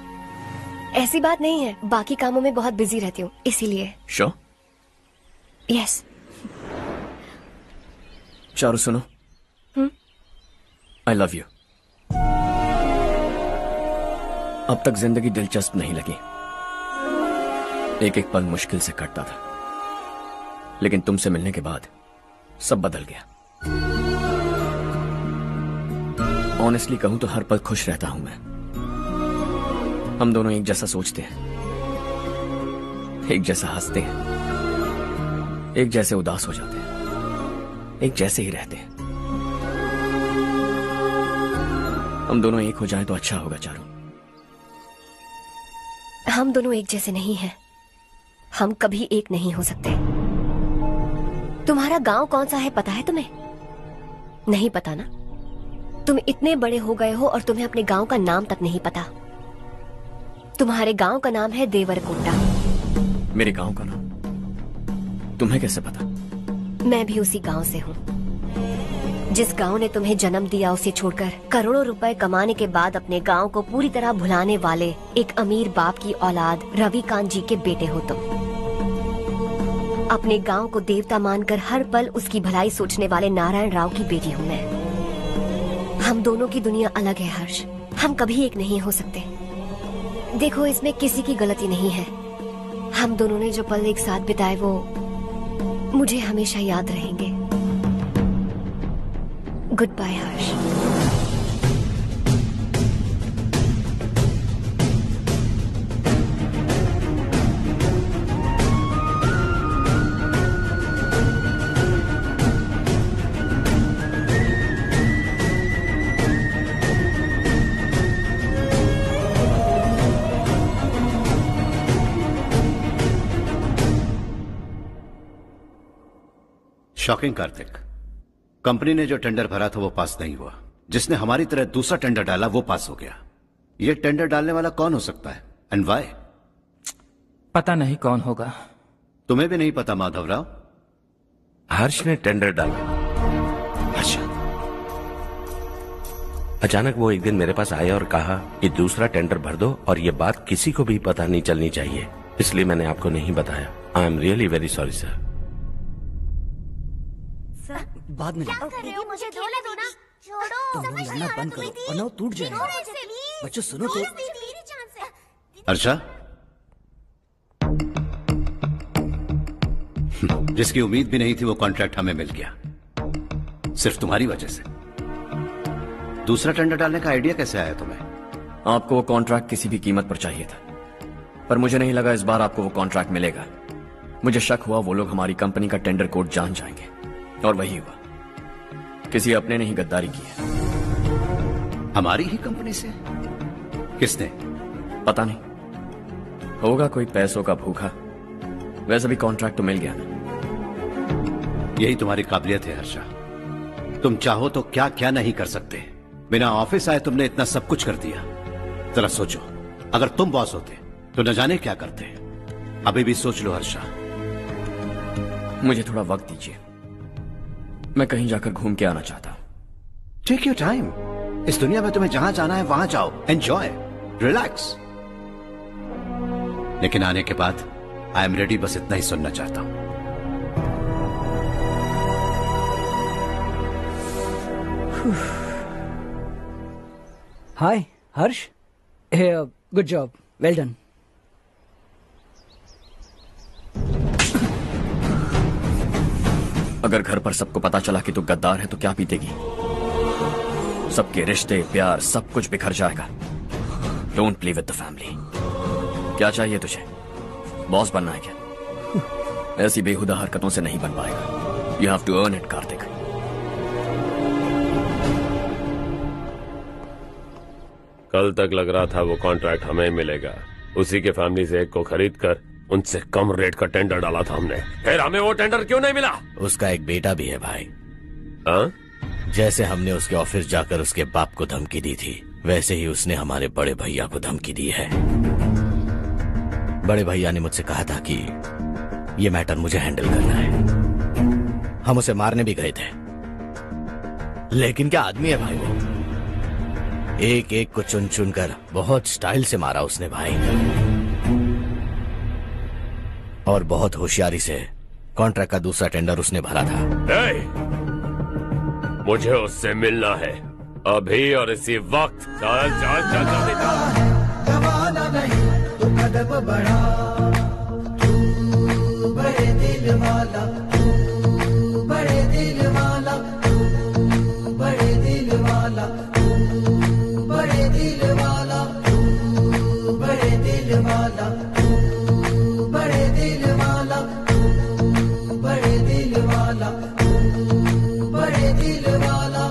ऐसी बात नहीं है, बाकी कामों में बहुत बिजी रहती हूँ इसीलिए। Sure? यस। चारू सुनो। I love you. अब तक जिंदगी दिलचस्प नहीं लगी। एक एक पल मुश्किल से कटता था, लेकिन तुमसे मिलने के बाद सब बदल गया। ऑनेस्टली कहूं तो हर पल खुश रहता हूं मैं। हम दोनों एक जैसा सोचते हैं, एक जैसा हंसते हैं, एक जैसे उदास हो जाते हैं, एक जैसे ही रहते हैं। हम दोनों एक हो जाएं तो अच्छा होगा चारू। हम दोनों एक जैसे नहीं हैं। हम कभी एक नहीं हो सकते। तुम्हारा गांव कौन सा है पता है तुम्हें? नहीं पता ना? तुम इतने बड़े हो गए हो और तुम्हें अपने गांव का नाम तक नहीं पता। तुम्हारे गांव का नाम है देवरकोटा। मेरे गांव का नाम तुम्हें कैसे पता? मैं भी उसी गांव से हूँ। जिस गांव ने तुम्हें जन्म दिया उसे छोड़कर करोड़ों रुपए कमाने के बाद अपने गांव को पूरी तरह भुलाने वाले एक अमीर बाप की औलाद रवि कांत जी के बेटे हो तुम। अपने गांव को देवता मानकर हर पल उसकी भलाई सोचने वाले नारायण राव की बेटी हूँ मैं। हम दोनों की दुनिया अलग है हर्ष। हम कभी एक नहीं हो सकते। देखो इसमें किसी की गलती नहीं है। हम दोनों ने जो पल एक साथ बिताए वो मुझे हमेशा याद रहेंगे। गुड बाय हर्ष। शॉकिंग कार्तिक, कंपनी ने जो टेंडर भरा था वो पास नहीं हुआ। जिसने हमारी तरह दूसरा टेंडर डाला वो पास हो गया। ये टेंडर डालने वाला कौन हो सकता है एंड व्हाई? पता नहीं कौन होगा। तुम्हें भी नहीं पता माधवराव? हर्ष ने टेंडर डाला। अच्छा। अचानक वो एक दिन मेरे पास आया और कहा कि दूसरा टेंडर भर दो और ये बात किसी को भी पता नहीं चलनी चाहिए, इसलिए मैंने आपको नहीं बताया। I am really very sorry sir. बाद में मुझे धोने दो ना। छोड़ो। तुम लोग लड़ना बंद करो वरना वो टूट जाएगा। बच्चों सुनो तो। अर्षा, जिसकी उम्मीद भी नहीं थी वो कॉन्ट्रैक्ट हमें मिल गया, सिर्फ तुम्हारी वजह से। दूसरा टेंडर डालने का आइडिया कैसे आया तुम्हें? आपको वो कॉन्ट्रैक्ट किसी भी कीमत पर चाहिए था, पर मुझे नहीं लगा इस बार आपको वो कॉन्ट्रैक्ट मिलेगा। मुझे शक हुआ वो लोग हमारी कंपनी का टेंडर कोड जान जाएंगे, और वही हुआ। किसी अपने ने ही गद्दारी की है। हमारी ही कंपनी से? किसने? पता नहीं, होगा कोई पैसों का भूखा। वैसे भी कॉन्ट्रैक्ट तो मिल गया ना। यही तुम्हारी काबिलियत है हर्षा, तुम चाहो तो क्या क्या नहीं कर सकते। बिना ऑफिस आए तुमने इतना सब कुछ कर दिया। जरा सोचो, अगर तुम बॉस होते तो न जाने क्या करते। अभी भी सोच लो हर्षा। मुझे थोड़ा वक्त दीजिए, मैं कहीं जाकर घूम के आना चाहता हूं। Take your time. इस दुनिया में तुम्हें जहां जाना है वहां जाओ, एंजॉय, रिलैक्स। लेकिन आने के बाद आई एम रेडी, बस इतना ही सुनना चाहता हूं। हाय हर्ष, गुड जॉब, वेल डन। अगर घर पर सबको पता चला कि तू गद्दार है तो क्या पीतेगी? सबके रिश्ते, प्यार, सब कुछ बिखर जाएगा। Don't play with the family. क्या चाहिए तुझे? बॉस बनना है क्या? ऐसी बेहुदा हरकतों से नहीं बन पाएगा। You have to earn it Kartik. कल तक लग रहा था वो कॉन्ट्रैक्ट हमें मिलेगा। उसी के फैमिली से एक को खरीद कर उनसे कम रेट का टेंडर डाला था हमने, फिर हमें वो टेंडर क्यों नहीं मिला? उसका एक बेटा भी है भाई। हाँ? जैसे हमने उसके ऑफिस जाकर उसके बाप को धमकी दी थी, वैसे ही उसने हमारे बड़े भैया को धमकी दी है। बड़े भैया ने मुझसे कहा था कि ये मैटर मुझे हैंडल करना है। हम उसे मारने भी गए थे, लेकिन क्या आदमी है भाई वो। एक एक को चुन चुन कर बहुत स्टाइल से मारा उसने भाई, और बहुत होशियारी से कॉन्ट्रैक्ट का दूसरा टेंडर उसने भरा था। मुझे उससे मिलना है अभी और इसी वक्त। चल चल चल जल्दी चल। जमाना नहीं तो कदम बढ़ा, तू बड़े दिल वाला, तू बड़े दिल वाला, तू बड़े दिल वाला, तू बड़े दिल वाला, तू बड़े दिल वाला, तू बड़े दिल वाला, तू बड़े दिल वाला, तू बड़े दिल वाला।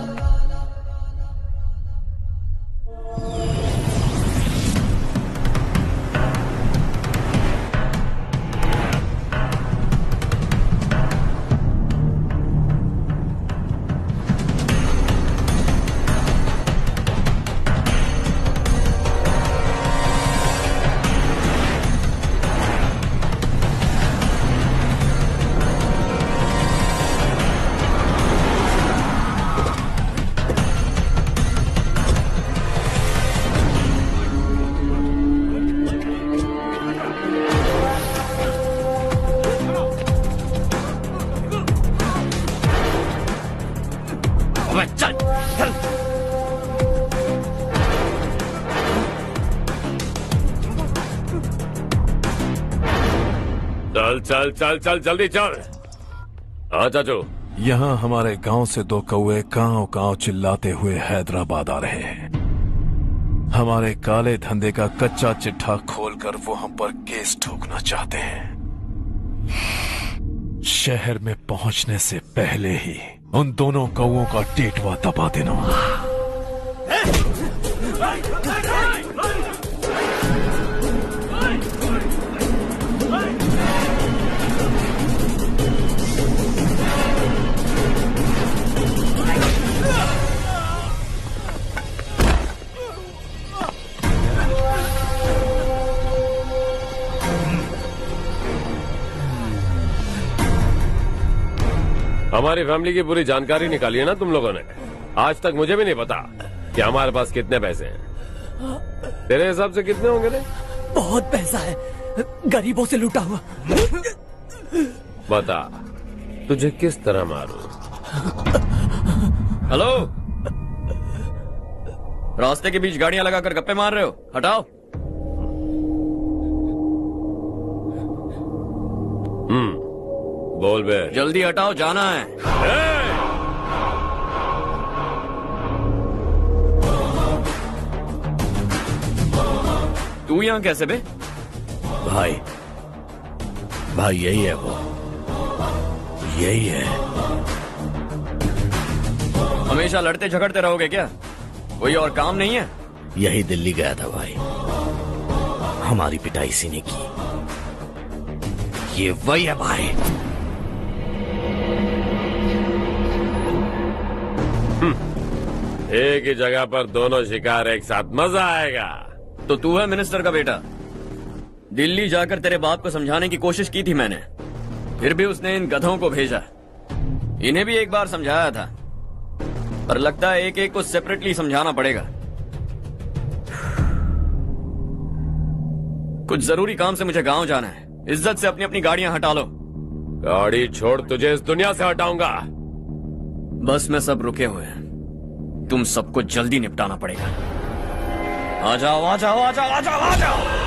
चल चल चल चल जल्दी चल। हाँ चाचू। यहाँ हमारे गांव से दो कौए गांव गांव चिल्लाते हुए हैदराबाद आ रहे हैं। हमारे काले धंधे का कच्चा चिट्ठा खोलकर वो हम पर केस ठोकना चाहते हैं। शहर में पहुंचने से पहले ही उन दोनों कौओं का टेटवा दबा देना। हमारी फैमिली की पूरी जानकारी निकाली है ना तुम लोगों ने। आज तक मुझे भी नहीं पता कि हमारे पास कितने पैसे हैं। तेरे हिसाब से कितने होंगे रे? बहुत पैसा है, गरीबों से लूटा हुआ। बता तुझे किस तरह मारूं? हेलो, रास्ते के बीच गाड़ियां लगाकर गप्पे मार रहे हो? हटाओ। बोल बे। जल्दी हटाओ, जाना है। तू यहाँ कैसे बे? भाई यही है वो, यही है। हमेशा लड़ते झगड़ते रहोगे क्या? कोई और काम नहीं है? यही दिल्ली गया था भाई, हमारी पिटाई इसी ने की। ये वही है भाई। एक ही जगह पर दोनों शिकार एक साथ, मजा आएगा। तो तू है मिनिस्टर का बेटा? दिल्ली जाकर तेरे बाप को समझाने की कोशिश की थी मैंने, फिर भी उसने इन गधों को भेजा। इन्हें भी एक बार समझाया था, पर लगता है एक एक को सेपरेटली समझाना पड़ेगा। कुछ जरूरी काम से मुझे गांव जाना है। इज्जत से अपनी अपनी गाड़ियां हटा लो। गाड़ी छोड़, तुझे इस दुनिया से हटाऊंगा। बस में सब रुके हुए हैं, तुम सबको जल्दी निपटाना पड़ेगा। आ जाओ आ जाओ आ जाओ आ जाओ आ जाओ।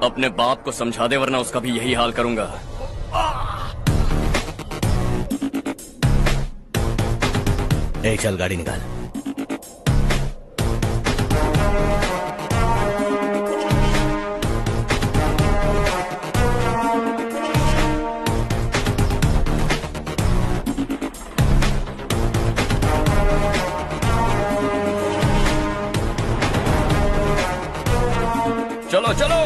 अपने बाप को समझा दे, वरना उसका भी यही हाल करूंगा। चल गाड़ी निकाल। चलो चलो।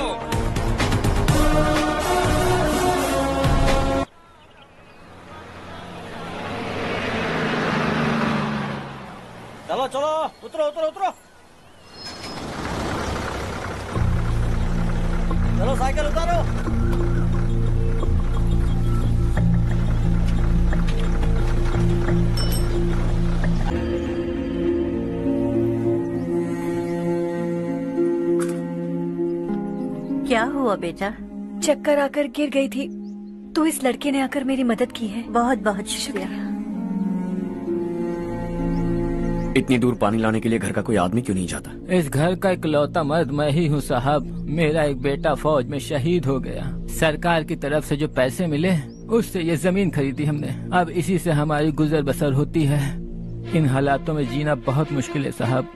चलो चलो, उतरो उतरो उतरो। चलो साइकिल उतारो। क्या हुआ बेटा? चक्कर आकर गिर गई थी, तो इस लड़के ने आकर मेरी मदद की है। बहुत बहुत शुक्रिया। इतनी दूर पानी लाने के लिए घर का कोई आदमी क्यों नहीं जाता? इस घर का इकलौता मर्द मैं ही हूँ साहब। मेरा एक बेटा फौज में शहीद हो गया। सरकार की तरफ से जो पैसे मिले उससे ये जमीन खरीदी हमने। अब इसी से हमारी गुजर बसर होती है। इन हालातों में जीना बहुत मुश्किल है साहब।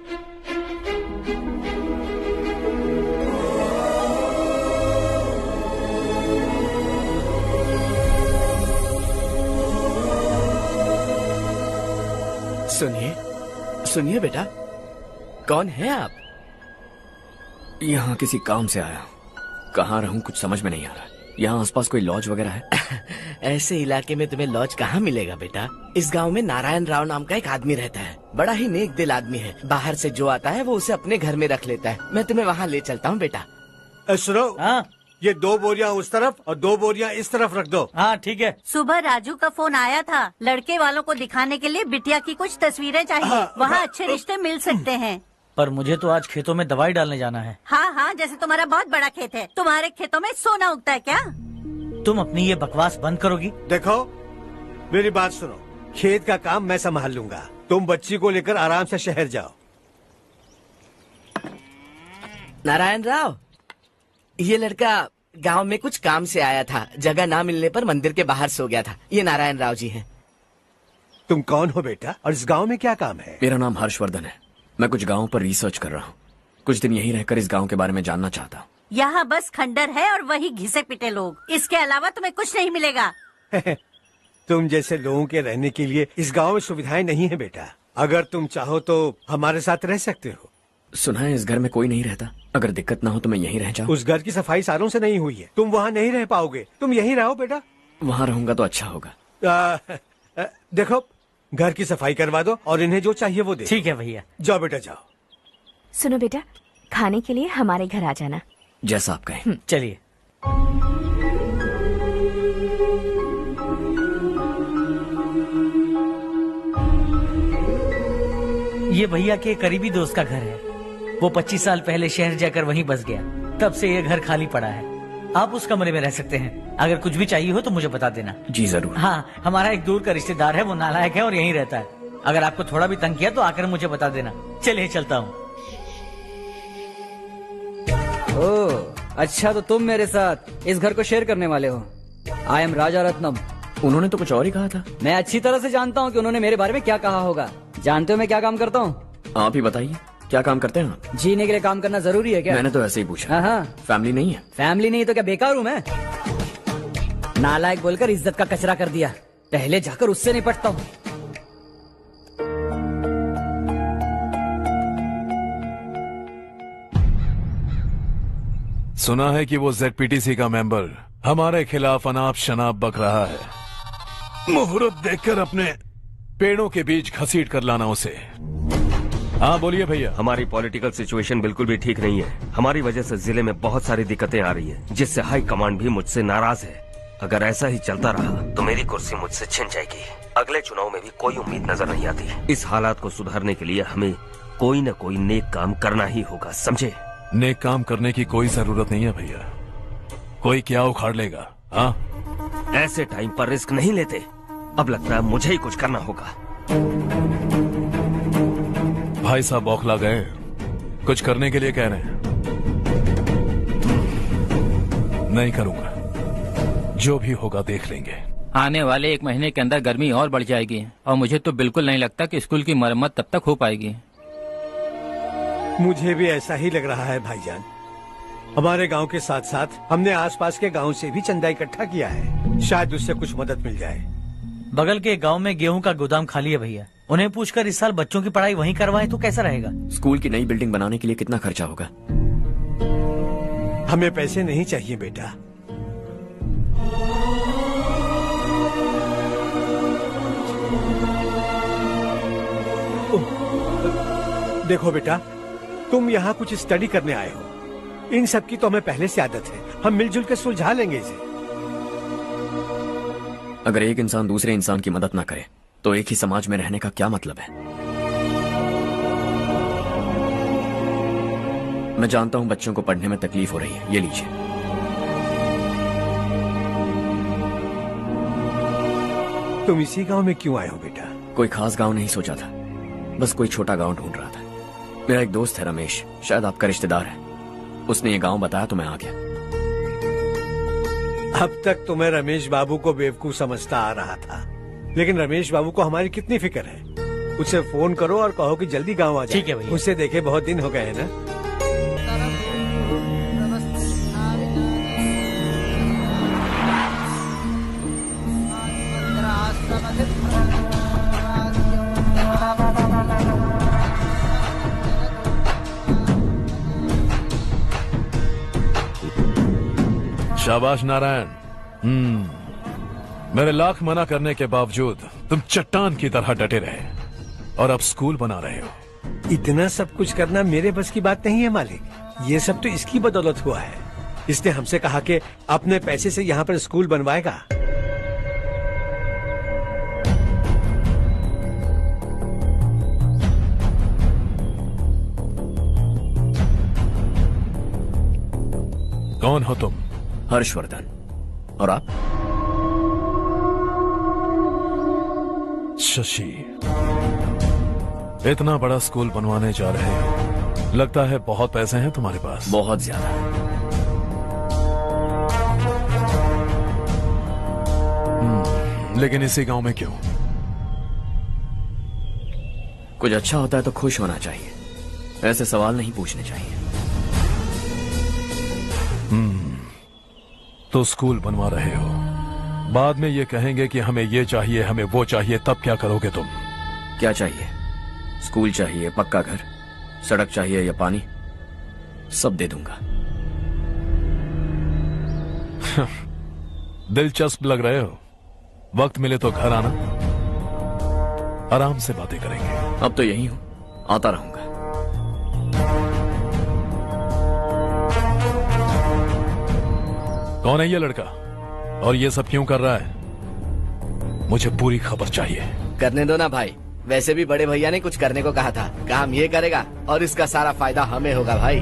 सुनिए सुनिए बेटा, कौन है आप? यहाँ किसी काम से आया। कहाँ रहूं कुछ समझ में नहीं आ रहा। यहाँ आसपास कोई लॉज वगैरह है? ऐसे इलाके में तुम्हें लॉज कहाँ मिलेगा बेटा? इस गांव में नारायण राव नाम का एक आदमी रहता है। बड़ा ही नेक दिल आदमी है। बाहर से जो आता है वो उसे अपने घर में रख लेता है। मैं तुम्हें वहाँ ले चलता हूँ बेटा। सुनो, ये 2 बोरियां उस तरफ और 2 बोरियां इस तरफ रख दो। हाँ ठीक है। सुबह राजू का फोन आया था, लड़के वालों को दिखाने के लिए बिटिया की कुछ तस्वीरें चाहिए। वहाँ अच्छे रिश्ते मिल सकते हैं। पर मुझे तो आज खेतों में दवाई डालने जाना है। हाँ हाँ, जैसे तुम्हारा बहुत बड़ा खेत है, तुम्हारे खेतों में सोना उगता है क्या? तुम अपनी ये बकवास बंद करोगी? देखो मेरी बात सुनो, खेत का काम मैं संभाल लूंगा, तुम बच्ची को लेकर आराम से शहर जाओ। नारायण राव, ये लड़का गांव में कुछ काम से आया था, जगह ना मिलने पर मंदिर के बाहर सो गया था। ये नारायण राव जी हैं। तुम कौन हो बेटा और इस गांव में क्या काम है? मेरा नाम हर्षवर्धन है। मैं कुछ गांवों पर रिसर्च कर रहा हूँ। कुछ दिन यहीं रहकर इस गांव के बारे में जानना चाहता हूँ। यहाँ बस खंडर है और वही घिसे पिटे लोग, इसके अलावा तुम्हें कुछ नहीं मिलेगा। तुम जैसे लोगों के रहने के लिए इस गांव में सुविधाएं नहीं है बेटा। अगर तुम चाहो तो हमारे साथ रह सकते हो। सुना है इस घर में कोई नहीं रहता, अगर दिक्कत ना हो तो मैं यहीं रह जाऊँ। उस घर की सफाई सालों से नहीं हुई है, तुम वहाँ नहीं रह पाओगे, तुम यहीं रहो बेटा। वहाँ रहूंगा तो अच्छा होगा। देखो घर की सफाई करवा दो और इन्हें जो चाहिए वो दे। ठीक है भैया। जाओ बेटा जाओ। सुनो बेटा, खाने के लिए हमारे घर आ जाना। जैसा आप कहें। चलिए। ये भैया के करीबी दोस्त का घर है। वो 25 साल पहले शहर जाकर वहीं बस गया, तब से ये घर खाली पड़ा है। आप उस कमरे में रह सकते हैं। अगर कुछ भी चाहिए हो तो मुझे बता देना। जी जरूर। हाँ, हमारा एक दूर का रिश्तेदार है, वो नालायक है और यहीं रहता है। अगर आपको थोड़ा भी तंग किया तो आकर मुझे बता देना। चलिए चलता हूँ। ओह अच्छा, तो तुम मेरे साथ इस घर को शेयर करने वाले हो। आई एम राजा रत्नम। उन्होंने तो कुछ और ही कहा था। मैं अच्छी तरह से जानता हूँ कि उन्होंने मेरे बारे में क्या कहा होगा। जानते हो मैं क्या काम करता हूँ? आप ही बताइए, क्या काम करते हैं आप? जीने के लिए काम करना जरूरी है क्या? मैंने तो ऐसे ही पूछा। हाँ। फैमिली नहीं है? फैमिली नहीं तो क्या बेकार हूँ मैं? नालायक बोलकर इज्जत का कचरा कर दिया। पहले जाकर उससे निपटता हूँ। सुना है कि वो ZPTC का मेंबर हमारे खिलाफ अनाप शनाप बक रहा है। मुहूर्त देखकर अपने पेड़ों के बीच घसीट कर लाना उसे। हाँ बोलिए भैया। हमारी पॉलिटिकल सिचुएशन बिल्कुल भी ठीक नहीं है। हमारी वजह से जिले में बहुत सारी दिक्कतें आ रही है, जिससे हाई कमांड भी मुझसे नाराज है। अगर ऐसा ही चलता रहा तो मेरी कुर्सी मुझसे छिन जाएगी। अगले चुनाव में भी कोई उम्मीद नजर नहीं आती। इस हालात को सुधारने के लिए हमें कोई न कोई नेक काम करना ही होगा, समझे? नेक काम करने की कोई जरूरत नहीं है भैया। कोई क्या उखाड़ लेगा? हाँ, ऐसे टाइम पर रिस्क नहीं लेते। अब लगता है मुझे ही कुछ करना होगा। भाई साहब बौखला गए, कुछ करने के लिए कह रहे हैं। नहीं करूंगा, जो भी होगा देख लेंगे। आने वाले 1 महीने के अंदर गर्मी और बढ़ जाएगी और मुझे तो बिल्कुल नहीं लगता कि स्कूल की मरम्मत तब तक हो पाएगी। मुझे भी ऐसा ही लग रहा है भाईजान। हमारे गांव के साथ साथ हमने आसपास के गांव से भी चंदा इकट्ठा किया है, शायद उससे कुछ मदद मिल जाए। बगल के गांव में गेहूं का गोदाम खाली है भैया, उन्हें पूछकर इस साल बच्चों की पढ़ाई वहीं करवाएं तो कैसा रहेगा? स्कूल की नई बिल्डिंग बनाने के लिए कितना खर्चा होगा? हमें पैसे नहीं चाहिए बेटा। देखो बेटा, तुम यहाँ कुछ स्टडी करने आए हो, इन सब की तो हमें पहले से आदत है। हम मिलजुल कर सुलझा लेंगे इसे। अगर एक इंसान दूसरे इंसान की मदद ना करे तो एक ही समाज में रहने का क्या मतलब है? मैं जानता हूं बच्चों को पढ़ने में तकलीफ हो रही है, ये लीजिए। तुम इसी गांव में क्यों आए हो बेटा? कोई खास गांव नहीं सोचा था, बस कोई छोटा गांव ढूंढ रहा था। मेरा एक दोस्त है रमेश, शायद आपका रिश्तेदार है, उसने ये गांव बताया तो मैं आ गया। अब तक तो मैं रमेश बाबू को बेवकूफ समझता आ रहा था, लेकिन रमेश बाबू को हमारी कितनी फिक्र है। उसे फोन करो और कहो कि जल्दी गांव आ जाए। ठीक है भैया। उसे देखे बहुत दिन हो गए हैं ना। शाबाश नारायण। मेरे लाख मना करने के बावजूद तुम चट्टान की तरह डटे रहे और अब स्कूल बना रहे हो। इतना सब कुछ करना मेरे बस की बात नहीं है मालिक, ये सब तो इसकी बदौलत हुआ है। इसने हमसे कहा कि अपने पैसे से यहाँ पर स्कूल बनवाएगा। कौन हो तुम? हर्षवर्धन। और आप? शशि। इतना बड़ा स्कूल बनवाने जा रहे हो, लगता है बहुत पैसे हैं तुम्हारे पास। बहुत ज्यादा। लेकिन इसी गांव में क्यों? कुछ अच्छा होता है तो खुश होना चाहिए, ऐसे सवाल नहीं पूछने चाहिए। तो स्कूल बनवा रहे हो, बाद में ये कहेंगे कि हमें ये चाहिए, हमें वो चाहिए, तब क्या करोगे तुम? क्या चाहिए? स्कूल चाहिए, पक्का घर, सड़क चाहिए या पानी, सब दे दूंगा। दिलचस्प लग रहे हो। वक्त मिले तो घर आना, आराम से बातें करेंगे। अब तो यही हूं, आता रहूंगा। कौन है ये लड़का और ये सब क्यों कर रहा है? मुझे पूरी खबर चाहिए। करने दो ना भाई, वैसे भी बड़े भैया ने कुछ करने को कहा था, काम ये करेगा और इसका सारा फायदा हमें होगा भाई।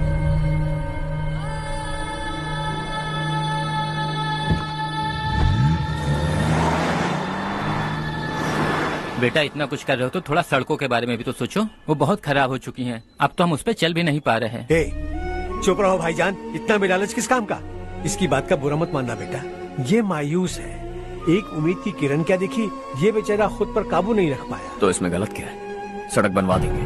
बेटा इतना कुछ कर रहे हो तो थोड़ा सड़कों के बारे में भी तो सोचो, वो बहुत खराब हो चुकी हैं। अब तो हम उस पर चल भी नहीं पा रहे हैं। चुप रहो भाईजान, इतना भी लालच किस काम का? इसकी बात का बुरा मत मानना बेटा, ये मायूस है। एक उम्मीद की किरण क्या देखी, ये बेचारा खुद पर काबू नहीं रख पाया। तो इसमें गलत क्या है? सड़क बनवा देंगे।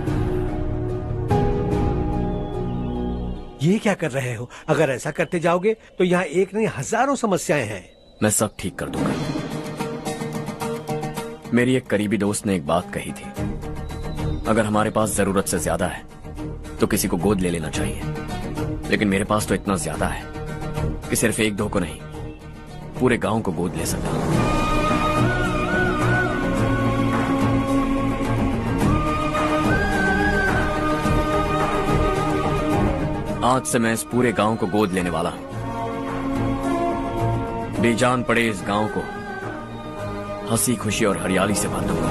ये क्या कर रहे हो? अगर ऐसा करते जाओगे तो यहाँ एक नहीं हजारों समस्याएं हैं। मैं सब ठीक कर दूंगा। मेरी एक करीबी दोस्त ने एक बात कही थी, अगर हमारे पास जरूरत से ज्यादा है तो किसी को गोद ले लेना चाहिए। लेकिन मेरे पास तो इतना ज्यादा है कि सिर्फ एक दो को नहीं, पूरे गांव को गोद ले सकता हूं। आज से मैं इस पूरे गांव को गोद लेने वाला हूं। बेजान पड़े इस गांव को हंसी खुशी और हरियाली से भर दूंगा।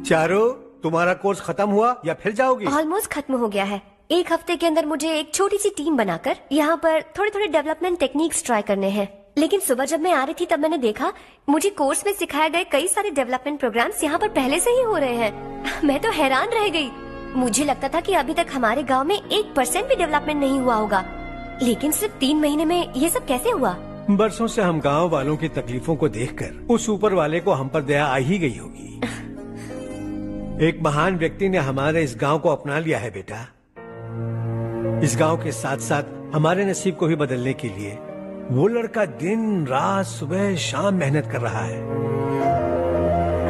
चारों, तुम्हारा कोर्स खत्म हुआ या फिर जाओगी? ऑलमोस्ट खत्म हो गया है। एक हफ्ते के अंदर मुझे एक छोटी सी टीम बनाकर यहाँ पर थोड़े थोड़े डेवलपमेंट टेक्निक्स ट्राई करने हैं। लेकिन सुबह जब मैं आ रही थी तब मैंने देखा मुझे कोर्स में सिखाए गए कई सारे डेवलपमेंट प्रोग्राम्स यहाँ पर पहले से ही हो रहे हैं। मैं तो हैरान रह गई। मुझे लगता था कि अभी तक हमारे गाँव में 1% भी डेवलपमेंट नहीं हुआ होगा, लेकिन सिर्फ 3 महीने में ये सब कैसे हुआ? बरसों से हम गांव वालों की तकलीफों को देखकर उस ऊपर वाले को हम पर दया आ ही गई होगी। एक महान व्यक्ति ने हमारे इस गांव को अपना लिया है बेटा। इस गांव के साथ साथ हमारे नसीब को भी बदलने के लिए वो लड़का दिन रात सुबह शाम मेहनत कर रहा है।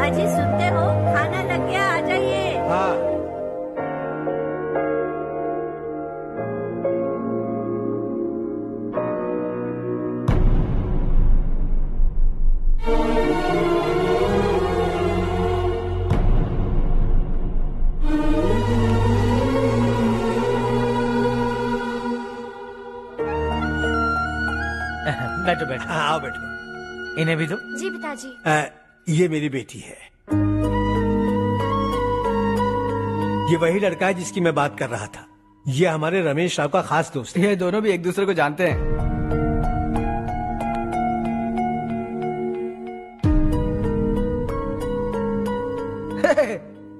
अजी सुनते हो, खाना लग गया, आ जाइए। हाँ। बैठो बैठो। आओ बैठो। इन्हें भी दो। जी पिताजी। ये मेरी बेटी है। ये वही लड़का है जिसकी मैं बात कर रहा था। ये हमारे रमेश राव का खास दोस्त है। ये दोनों भी एक दूसरे को जानते हैं।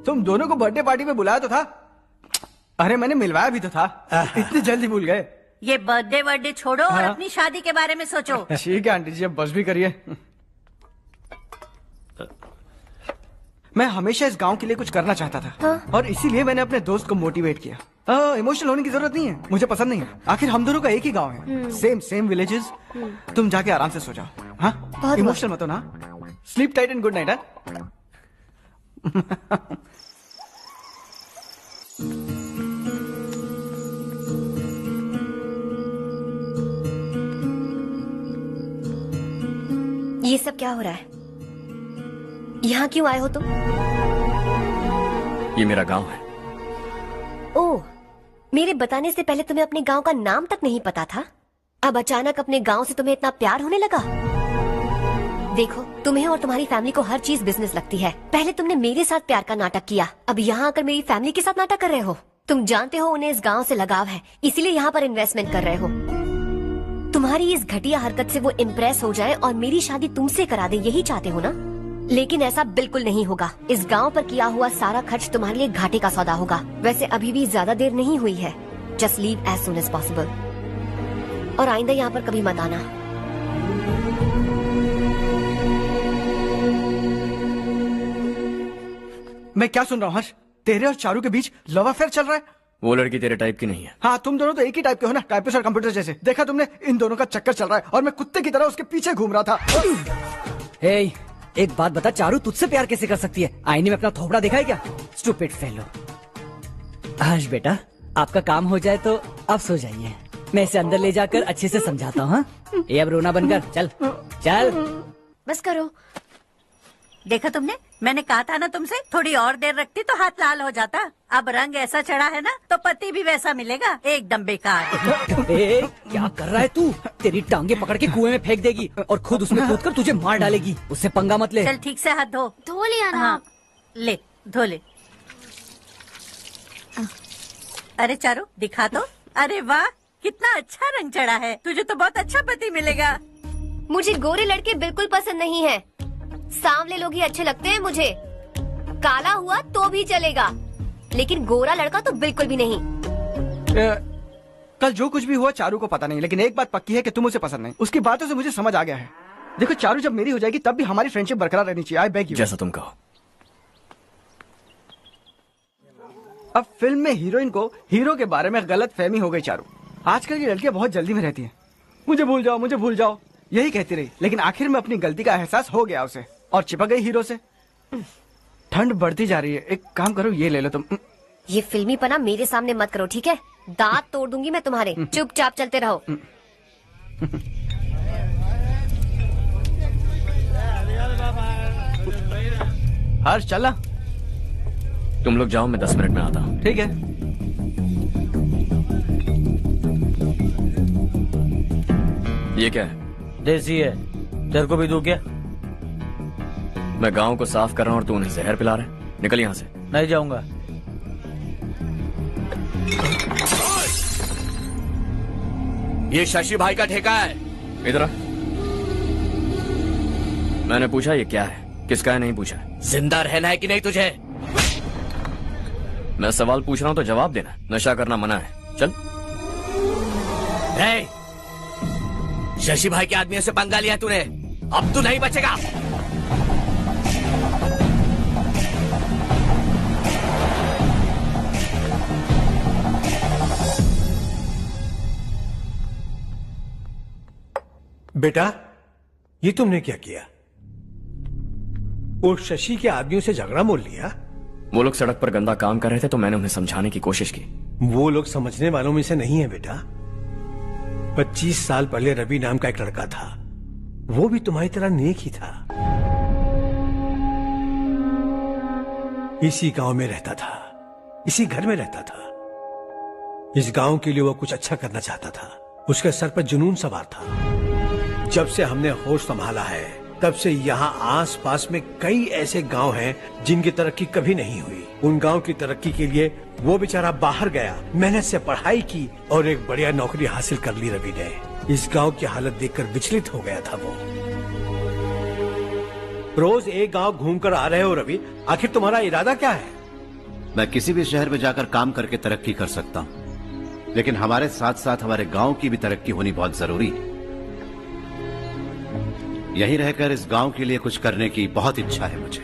तुम दोनों को बर्थडे पार्टी में बुलाया तो था, अरे मैंने मिलवाया भी तो था, इतनी जल्दी भूल गए। ये बर्थडे छोड़ो और अपनी शादी के बारे में सोचो। ठीक है आंटी जी, अब बस भी करिए। मैं हमेशा इस गांव के लिए कुछ करना चाहता था और इसीलिए मैंने अपने दोस्त को मोटिवेट किया। इमोशनल होने की जरूरत नहीं है, मुझे पसंद नहीं है। आखिर हम दोनों का एक ही गांव है, सेम विलेजेस। तुम जाके आराम से सो जाओ। हाँ, इमोशनल मत हो ना। Sleep tight and good night. ये सब क्या हो रहा है? यहाँ क्यों आए हो तुम? ये मेरा गांव है। ओह, मेरे बताने से पहले तुम्हें अपने गांव का नाम तक नहीं पता था? अब अचानक अपने गांव से तुम्हें इतना प्यार होने लगा? देखो, तुम्हें और तुम्हारी फैमिली को हर चीज बिजनेस लगती है। पहले तुमने मेरे साथ प्यार का नाटक किया, अब यहाँ आकर मेरी फैमिली के साथ नाटक कर रहे हो। तुम जानते हो उन्हें इस गांव से लगाव है, इसीलिए यहाँ पर इन्वेस्टमेंट कर रहे हो। तुम्हारी इस घटिया हरकत से वो इम्प्रेस हो जाए और मेरी शादी तुमसे करा दे, यही चाहते हो ना? लेकिन ऐसा बिल्कुल नहीं होगा। इस गांव पर किया हुआ सारा खर्च तुम्हारे लिए घाटे का सौदा होगा। वैसे अभी भी ज्यादा देर नहीं हुई है। Just leave as soon as possible और आइंदा यहाँ पर कभी मत आना। मैं क्या सुन रहा हूँ हर्ष? तेरे और चारू के बीच लव अफेयर चल रहा है? वो लड़की तेरे टाइप की नहीं है। हाँ, तुम दोनों तो एक ही टाइप के हो ना, टाइपिस्ट और कंप्यूटर जैसे। देखा तुमने, इन दोनों का चक्कर चल रहा है और मैं कुत्ते की तरह उसके पीछे घूम रहा था। एक बात बता, चारू तुझसे प्यार कैसे कर सकती है? आईने में अपना थोपड़ा देखा है क्या? Stupid fellow. हर्ष बेटा, आपका काम हो जाए तो अब सो जाइए। मैं इसे अंदर ले जाकर अच्छे से समझाता हूँ। ये अब रोना बनकर चल चल। बस करो। देखा तुमने, मैंने कहा था ना तुमसे, थोड़ी और देर रखती तो हाथ लाल हो जाता। अब रंग ऐसा चढ़ा है ना तो पति भी वैसा मिलेगा। एकदम बेकार। क्या कर रहा है तू? तेरी टांगे पकड़ के कुएं में फेंक देगी और खुद उसमें कूदकर तुझे मार डालेगी। उससे पंगा मत ले। चल ठीक से हाथ धो लिया ना। हाँ, ले धो ले। अरे चारू दिखा तो। अरे वाह, कितना अच्छा रंग चढ़ा है। तुझे तो बहुत अच्छा पति मिलेगा। मुझे गोरे लड़के बिल्कुल पसंद नहीं है। सांवले लोग ही अच्छे लगते हैं मुझे। काला हुआ तो भी चलेगा, लेकिन गोरा लड़का तो बिल्कुल भी नहीं। कल जो कुछ भी हुआ चारू को पता नहीं, लेकिन एक बात पक्की है कि तुम उसे पसंद नहीं। उसकी बातों से मुझे समझ आ गया है। देखो चारू जब मेरी हो जाएगी तब भी हमारी फ्रेंडशिप बरकरार रहनी चाहिए। I beg you. जैसा तुम कहो। अब फिल्म में हीरोइन को हीरो के बारे में गलत फहमी हो गई चारू। आजकल की लड़कियां बहुत जल्दी में रहती हैं। मुझे भूल जाओ यही कहती रही, लेकिन आखिर में अपनी गलती का एहसास हो गया उसे और चिपक गई हीरो से। ठंड बढ़ती जा रही है, एक काम करो, ये ले लो तुम। ये फिल्मी पना मेरे सामने मत करो, ठीक है? दांत तोड़ दूंगी मैं तुम्हारे। चुपचाप चलते रहो। हर्ष चला। तुम लोग जाओ, मैं 10 मिनट में आता हूँ। ठीक है। ये क्या है? देसी है। तेरे को भी दूं क्या? मैं गांव को साफ कर रहा हूँ और तू उन्हें जहर पिला रहा है। निकल यहाँ से। नहीं जाऊंगा। ये शशि भाई का ठेका है। इधर। मैंने पूछा ये क्या है, किसका है नहीं पूछा। जिंदा रहना है कि नहीं तुझे? मैं सवाल पूछ रहा हूँ तो जवाब देना। नशा करना मना है। चल। शशि भाई के आदमियों से पंगा लिया तूने, अब तू नहीं बचेगा। बेटा, ये तुमने क्या किया? वो शशि के आदमियों से झगड़ा मोल लिया? वो लोग सड़क पर गंदा काम कर रहे थे तो मैंने उन्हें समझाने की कोशिश की। वो लोग समझने वालों में से नहीं है बेटा। 25 साल पहले रवि नाम का एक लड़का था, वो भी तुम्हारी तरह नेक ही था। इसी गांव में रहता था, इसी घर में रहता था। इस गांव के लिए वो कुछ अच्छा करना चाहता था। उसके सर पर जुनून सवार था। जब से हमने होश संभाला है तब से यहाँ आस पास में कई ऐसे गांव हैं जिनकी तरक्की कभी नहीं हुई। उन गांव की तरक्की के लिए वो बेचारा बाहर गया, मेहनत से पढ़ाई की और एक बढ़िया नौकरी हासिल कर ली रवि ने। इस गांव की हालत देखकर विचलित हो गया था वो। रोज एक गांव घूमकर आ रहे हो रवि, आखिर तुम्हारा इरादा क्या है? मैं किसी भी शहर में जाकर काम करके तरक्की कर सकता हूं, लेकिन हमारे साथ साथ हमारे गांव की भी तरक्की होनी बहुत जरूरी है। यहीं रहकर इस गांव के लिए कुछ करने की बहुत इच्छा है मुझे।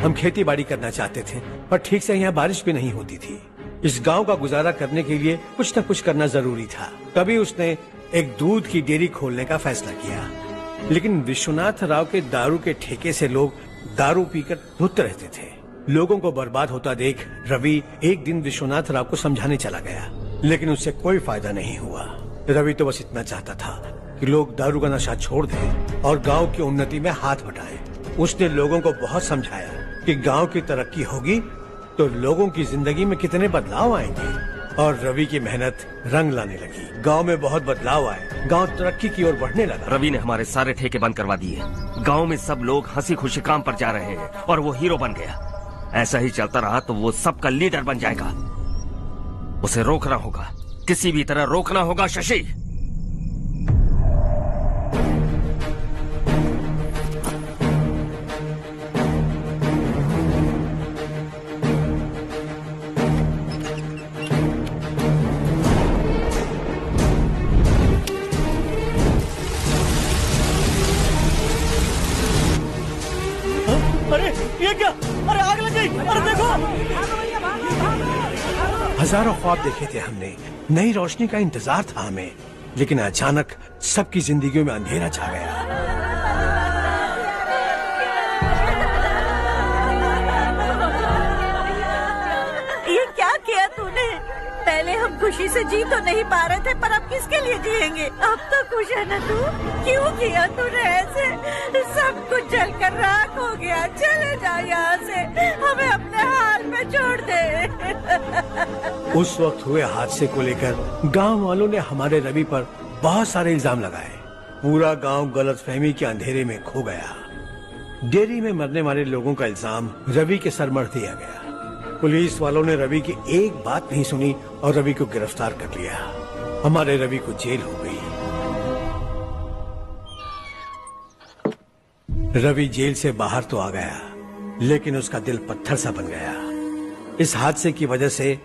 हम खेती बाड़ी करना चाहते थे, पर ठीक से यहाँ बारिश भी नहीं होती थी। इस गांव का गुजारा करने के लिए कुछ न कुछ करना जरूरी था। तभी उसने एक दूध की डेयरी खोलने का फैसला किया। लेकिन विश्वनाथ राव के दारू के ठेके से लोग दारू पीकर धुत रहते थे। लोगों को बर्बाद होता देख रवि एक दिन विश्वनाथ राव को समझाने चला गया, लेकिन उससे कोई फायदा नहीं हुआ। रवि तो बस इतना चाहता था कि लोग दारू का नशा छोड़ दें और गांव की उन्नति में हाथ बटाएं। उसने लोगों को बहुत समझाया कि गांव की तरक्की होगी तो लोगों की जिंदगी में कितने बदलाव आएंगे, और रवि की मेहनत रंग लाने लगी। गांव में बहुत बदलाव आए, गांव तरक्की की ओर बढ़ने लगा। रवि ने हमारे सारे ठेके बंद करवा दिए। गांव में सब लोग हंसी खुशी काम पर जा रहे हैं और वो हीरो बन गया। ऐसा ही चलता रहा तो वो सबका लीडर बन जाएगा। उसे रोकना होगा, किसी भी तरह रोकना होगा शशि। अरे ये क्या? अरे आग लग गई! अरे देखो! हजारों ख्वाब देखे थे हमने, नई रोशनी का इंतजार था हमें, लेकिन अचानक सबकी जिंदगियों में अंधेरा छा गया। ये क्या किया तूने? पहले हम खुशी से जी तो नहीं पा रहे थे, पर अब किसके लिए जिएंगे? अब तो खुश है ना तू? क्यों किया तूने ऐसे? सब कुछ जलकर राख हो गया। चले जा यहाँ से, हमें अपने हाल में छोड़ दे। उस वक्त हुए हादसे को लेकर गांव वालों ने हमारे रवि पर बहुत सारे इल्जाम लगाए। पूरा गांव गलतफहमी के अंधेरे में खो गया। डेयरी में मरने वाले लोगों का इल्जाम रवि के सर मढ़ दिया गया। पुलिस वालों ने रवि की एक बात नहीं सुनी और रवि को गिरफ्तार कर लिया। हमारे रवि को जेल हो गई। रवि जेल से बाहर तो आ गया, लेकिन उसका दिल पत्थर सा बन गया। इस हादसे की वजह से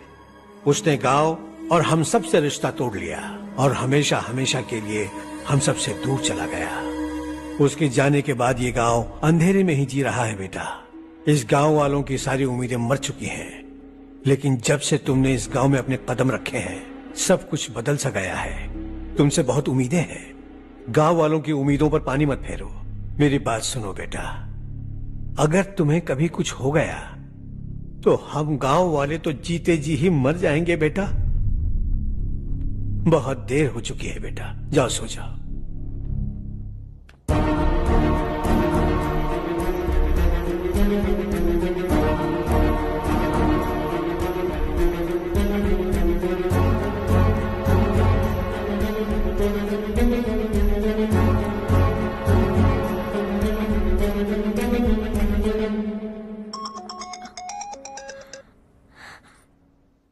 उसने गांव और हम सब से रिश्ता तोड़ लिया और हमेशा हमेशा के लिए हम सब से दूर चला गया। उसके जाने के बाद ये गांव अंधेरे में ही जी रहा है बेटा। इस गांव वालों की सारी उम्मीदें मर चुकी हैं, लेकिन जब से तुमने इस गांव में अपने कदम रखे हैं सब कुछ बदल सा गया है। तुमसे बहुत उम्मीदें हैं। गांव वालों की उम्मीदों पर पानी मत फेरो। मेरी बात सुनो बेटा, अगर तुम्हें कभी कुछ हो गया तो हम गांव वाले तो जीते जी ही मर जाएंगे बेटा। बहुत देर हो चुकी है बेटा, जाओ सो जाओ।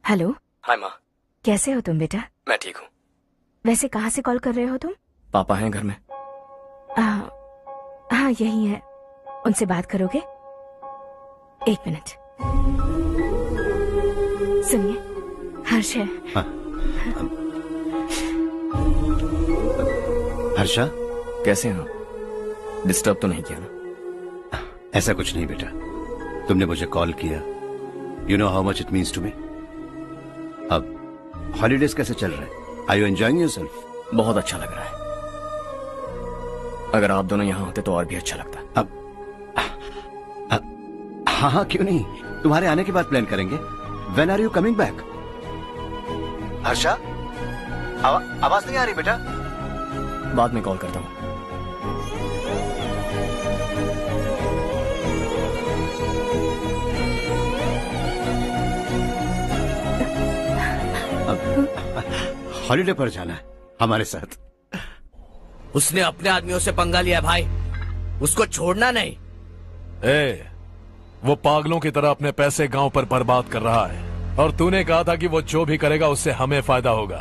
हेलो। हाय माँ। कैसे हो तुम बेटा? मैं ठीक हूँ। वैसे कहाँ से कॉल कर रहे हो तुम? पापा हैं घर में। हाँ यही है। उनसे बात करोगे? एक मिनट सुनिए, हर्ष है। हाँ। हर्षा, कैसे हैं आप? डिस्टर्ब तो नहीं किया ना? ऐसा कुछ नहीं बेटा, तुमने मुझे कॉल किया। You know how much it means to me. अब हॉलीडेज कैसे चल रहे हैं? Are you enjoying yourself? बहुत अच्छा लग रहा है। अगर आप दोनों यहाँ होते तो और भी अच्छा लगता। अब हाँ, क्यों नहीं, तुम्हारे आने के बाद प्लान करेंगे। When are you coming back? Harsha, आवाज नहीं आ रही बेटा। बाद में कॉल करता हूँ। हॉलीडे पर जाना है हमारे साथ। उसने अपने आदमियों से पंगा लिया भाई, उसको छोड़ना नहीं। वो पागलों की तरह अपने पैसे गांव पर बर्बाद कर रहा है और तूने कहा था कि वो जो भी करेगा उससे हमें फायदा होगा।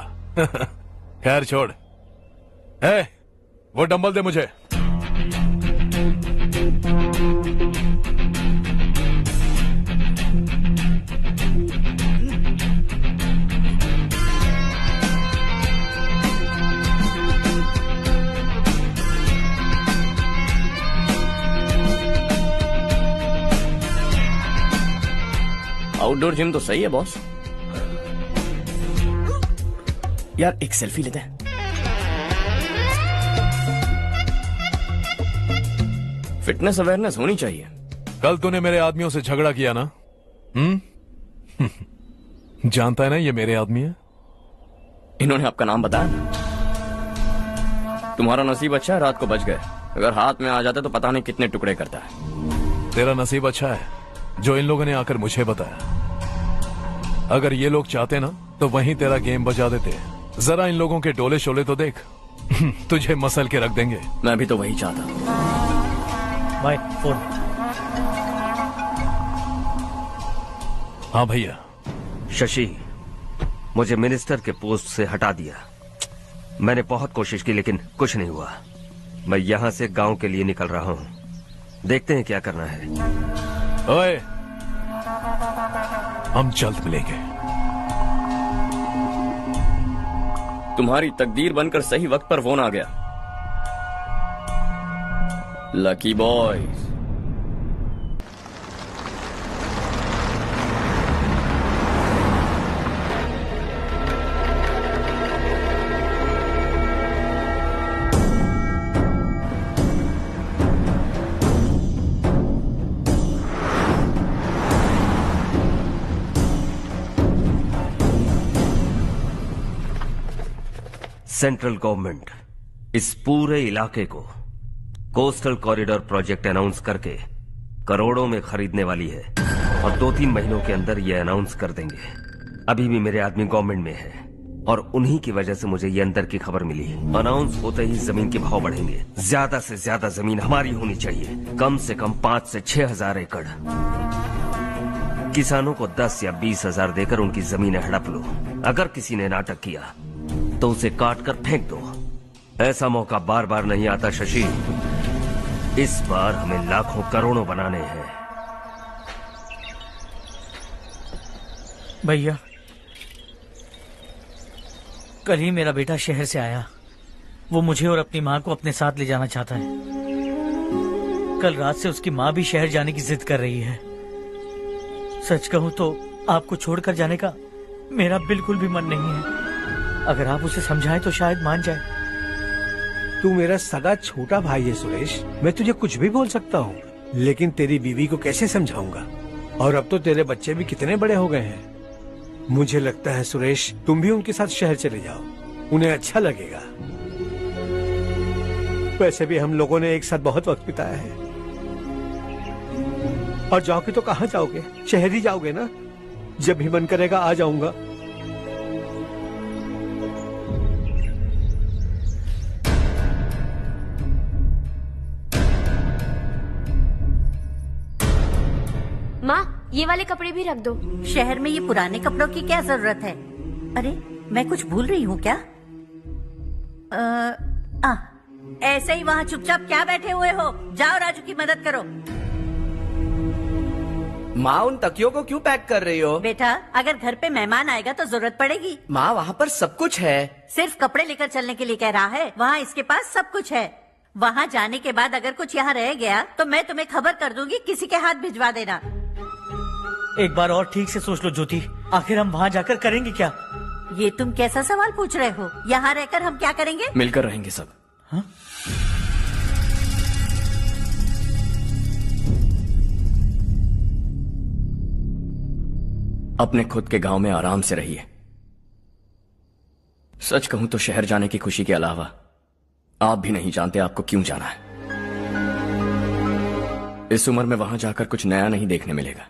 खैर छोड़। वो डंबल दे मुझे। आउटडोर जिम तो सही है बॉस। यार एक सेल्फी लेते हैं। फिटनेस अवेयरनेस होनी चाहिए। कल तूने मेरे आदमियों से झगड़ा किया ना? जानता है ना ये मेरे आदमी है। इन्होंने आपका नाम बताया? तुम्हारा नसीब अच्छा है रात को बच गए, अगर हाथ में आ जाते तो पता नहीं कितने टुकड़े करता है। तेरा नसीब अच्छा है जो इन लोगों ने आकर मुझे बताया। अगर ये लोग चाहते ना तो वहीं तेरा गेम बजा देते। जरा इन लोगों के डोले शोले तो देख। तुझे मसल के रख देंगे। मैं भी तो वही चाहता हूं। भाई फोन। हाँ भैया। शशि, मुझे मिनिस्टर के पोस्ट से हटा दिया। मैंने बहुत कोशिश की लेकिन कुछ नहीं हुआ। मैं यहां से गांव के लिए निकल रहा हूं। देखते हैं क्या करना है। ओए, हम जल्द मिलेंगे। तुम्हारी तकदीर बनकर सही वक्त पर फोन आ गया। Lucky boys. सेंट्रल गवर्नमेंट इस पूरे इलाके को कोस्टल कॉरिडोर प्रोजेक्ट अनाउंस करके करोड़ों में खरीदने वाली है और 2-3 महीनों के अंदर ये अनाउंस कर देंगे। अभी भी मेरे आदमी गवर्नमेंट में है और उन्हीं की वजह से मुझे ये अंदर की खबर मिली। अनाउंस होते ही जमीन के भाव बढ़ेंगे। ज्यादा से ज्यादा जमीन हमारी होनी चाहिए, कम से कम 5 से 6 हजार एकड़। किसानों को 10 या 20 हजार देकर उनकी जमीनें हड़प लो। अगर किसी ने नाटक किया तो उसे काट कर फेंक दो। ऐसा मौका बार बार नहीं आता शशि। इस बार हमें लाखों करोड़ों बनाने हैं। भैया, कल ही मेरा बेटा शहर से आया। वो मुझे और अपनी माँ को अपने साथ ले जाना चाहता है। कल रात से उसकी माँ भी शहर जाने की जिद कर रही है। सच कहूं तो आपको छोड़कर जाने का मेरा बिल्कुल भी मन नहीं है। अगर आप उसे समझाएं तो शायद मान जाए। तू मेरा सगा छोटा भाई है सुरेश, मैं तुझे कुछ भी बोल सकता हूँ, लेकिन तेरी बीवी को कैसे समझाऊंगा? और अब तो तेरे बच्चे भी कितने बड़े हो गए हैं। मुझे लगता है सुरेश, तुम भी उनके साथ शहर चले जाओ, उन्हें अच्छा लगेगा। वैसे भी हम लोगों ने एक साथ बहुत वक्त बिताया है। और जाओगे तो कहाँ जाओगे? शहर ही जाओगे ना? जब भी मन करेगा आ जाऊंगा। माँ, ये वाले कपड़े भी रख दो। शहर में ये पुराने कपड़ों की क्या जरूरत है? अरे मैं कुछ भूल रही हूँ क्या? ऐसे ही वहाँ चुपचाप क्या बैठे हुए हो? जाओ राजू की मदद करो। माँ, उन तकियों को क्यों पैक कर रही हो? बेटा, अगर घर पे मेहमान आएगा तो जरूरत पड़ेगी। माँ, वहाँ पर सब कुछ है। सिर्फ कपड़े लेकर चलने के लिए कह रहा है? वहाँ इसके पास सब कुछ है। वहाँ जाने के बाद अगर कुछ यहाँ रह गया तो मैं तुम्हें खबर कर दूंगी, किसी के हाथ भिजवा देना। एक बार और ठीक से सोच लो ज्योति, आखिर हम वहाँ जाकर करेंगे क्या? ये तुम कैसा सवाल पूछ रहे हो? यहाँ रहकर हम क्या करेंगे? मिलकर रहेंगे सब। हाँ? अपने खुद के गांव में आराम से रहिए। सच कहूं तो शहर जाने की खुशी के अलावा आप भी नहीं जानते आपको क्यों जाना है। इस उम्र में वहां जाकर कुछ नया नहीं देखने मिलेगा।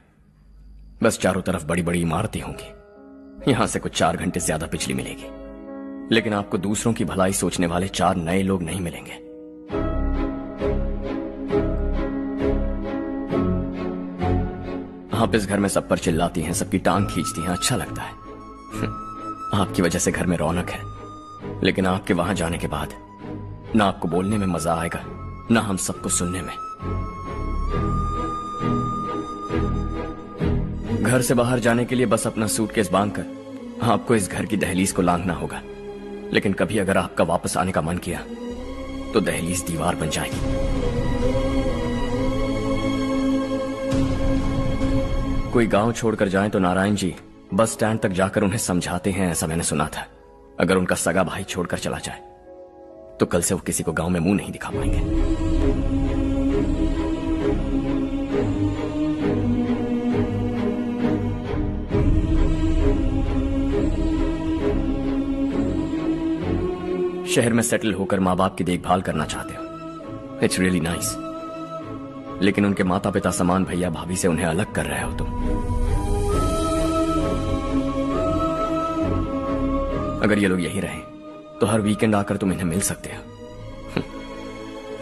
बस चारों तरफ बड़ी बड़ी इमारतें होंगी। यहां से कुछ 4 घंटे ज्यादा बिजली मिलेगी, लेकिन आपको दूसरों की भलाई सोचने वाले 4 नए लोग नहीं मिलेंगे। आप इस घर में सब पर चिल्लाती हैं, सबकी टांग खींचती हैं, अच्छा लगता है। आपकी वजह से घर में रौनक है, लेकिन आपके वहां जाने के बाद ना आपको बोलने में मजा आएगा, ना हम सबको सुनने में। घर से बाहर जाने के लिए बस अपना सूटकेस बांधकर आपको इस घर की दहलीज को लांघना होगा। लेकिन कभी अगर आपका वापस आने का मन किया तो दहलीज दीवार बन जाएगी। कोई गांव छोड़कर जाएं तो नारायण जी बस स्टैंड तक जाकर उन्हें समझाते हैं, ऐसा मैंने सुना था। अगर उनका सगा भाई छोड़कर चला जाए तो कल से वो किसी को गांव में मुंह नहीं दिखा पाएंगे। शहर में सेटल होकर माँ बाप की देखभाल करना चाहते हो, इट्स रियली नाइस। लेकिन उनके माता पिता समान भैया भाभी से उन्हें अलग कर रहे हो तुम। अगर ये लोग यही रहे तो हर वीकेंड आकर तुम इन्हें मिल सकते हो।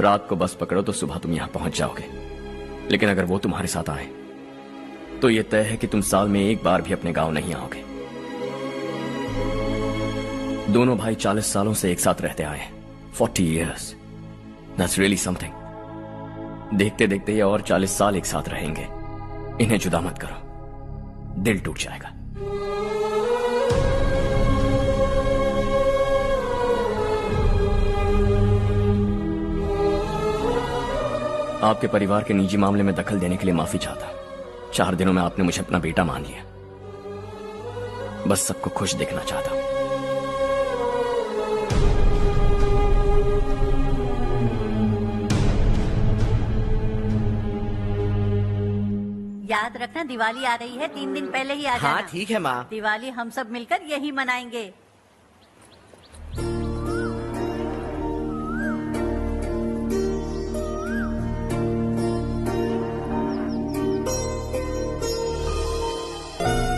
रात को बस पकड़ो तो सुबह तुम यहां पहुंच जाओगे। लेकिन अगर वो तुम्हारे साथ आए तो ये तय है कि तुम साल में एक बार भी अपने गांव नहीं आओगे। दोनों भाई 40 सालों से एक साथ रहते आए, 40 years, that's really something। देखते देखते ये और 40 साल एक साथ रहेंगे। इन्हें जुदा मत करो, दिल टूट जाएगा। आपके परिवार के निजी मामले में दखल देने के लिए माफी चाहता। 4 दिनों में आपने मुझे अपना बेटा मान लिया। बस सबको खुश देखना चाहता। याद रखना दिवाली आ रही है, 3 दिन पहले ही आ जाना। हाँ ठीक है माँ। दिवाली हम सब मिलकर यही मनाएंगे।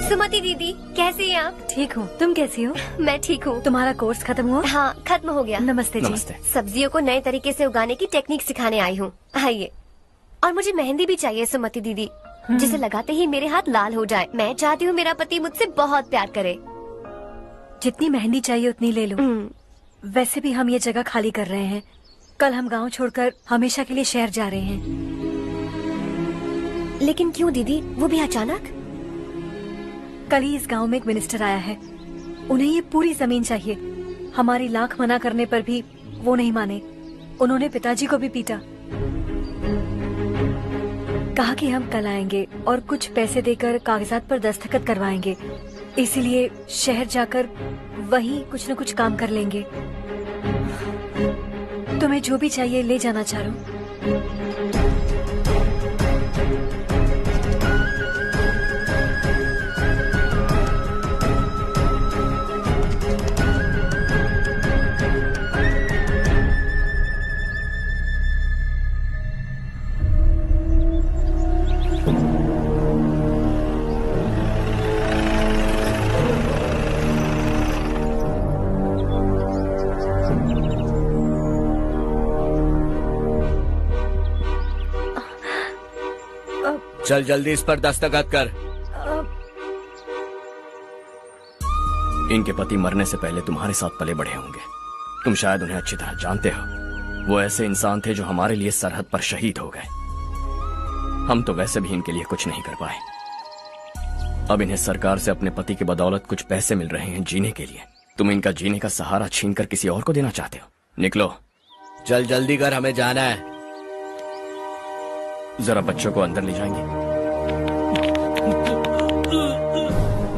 सुमति दीदी, कैसे हैं आप? ठीक हूँ, तुम कैसी हो? मैं ठीक हूँ। तुम्हारा कोर्स खत्म हुआ? हाँ, खत्म हो गया। नमस्ते जी। नमस्ते। सब्जियों को नए तरीके से उगाने की टेक्निक सिखाने आई हूँ। आइए। और मुझे मेहंदी भी चाहिए सुमति दीदी, जिसे लगाते ही मेरे हाथ लाल हो जाए। मैं चाहती हूँ मेरा पति मुझसे बहुत प्यार करे। जितनी मेहंदी चाहिए उतनी ले लो। वैसे भी हम ये जगह खाली कर रहे हैं। कल हम गांव छोड़कर हमेशा के लिए शहर जा रहे हैं। लेकिन क्यों दीदी, वो भी अचानक? कल ही इस गांव में एक मिनिस्टर आया है। उन्हें ये पूरी जमीन चाहिए। हमारी लाख मना करने पर भी वो नहीं माने। उन्होंने पिताजी को भी पीटा। कहा कि हम कल आएंगे और कुछ पैसे देकर कागजात पर दस्तखत करवाएंगे। इसीलिए शहर जाकर वहीं कुछ न कुछ काम कर लेंगे। तुम्हें जो भी चाहिए ले जाना चारो। चल जल्दी इस पर दस्तखत कर। इनके पति मरने से पहले तुम्हारे साथ पले बढ़े होंगे। तुम शायद उन्हें अच्छी तरह जानते हो। वो ऐसे इंसान थे जो हमारे लिए सरहद पर शहीद हो गए। हम तो वैसे भी इनके लिए कुछ नहीं कर पाए। अब इन्हें सरकार से अपने पति की बदौलत कुछ पैसे मिल रहे हैं जीने के लिए। तुम इनका जीने का सहारा छीनकर किसी और को देना चाहते हो? निकलो। चल जल्दी कर, हमें जाना है। जरा बच्चों को अंदर ले जाएंगे?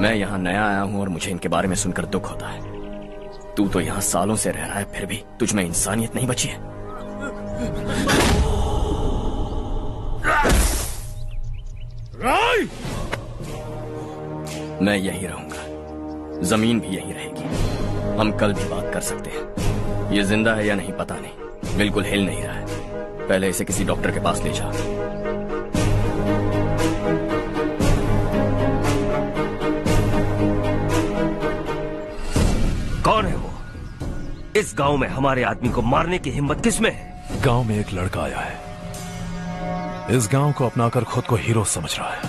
मैं यहाँ नया आया हूँ और मुझे इनके बारे में सुनकर दुख होता है। तू तो यहाँ सालों से रह रहा है, फिर भी तुझ में इंसानियत नहीं बची है। मैं यही रहूंगा, जमीन भी यही रहेगी। हम कल भी बात कर सकते हैं। ये जिंदा है या नहीं पता नहीं, बिल्कुल हिल नहीं रहा है। पहले इसे किसी डॉक्टर के पास ले जा। कौन है वो? इस गांव में हमारे आदमी को मारने की हिम्मत किसमें है? गांव में एक लड़का आया है। इस गांव को अपनाकर खुद को हीरो समझ रहा है।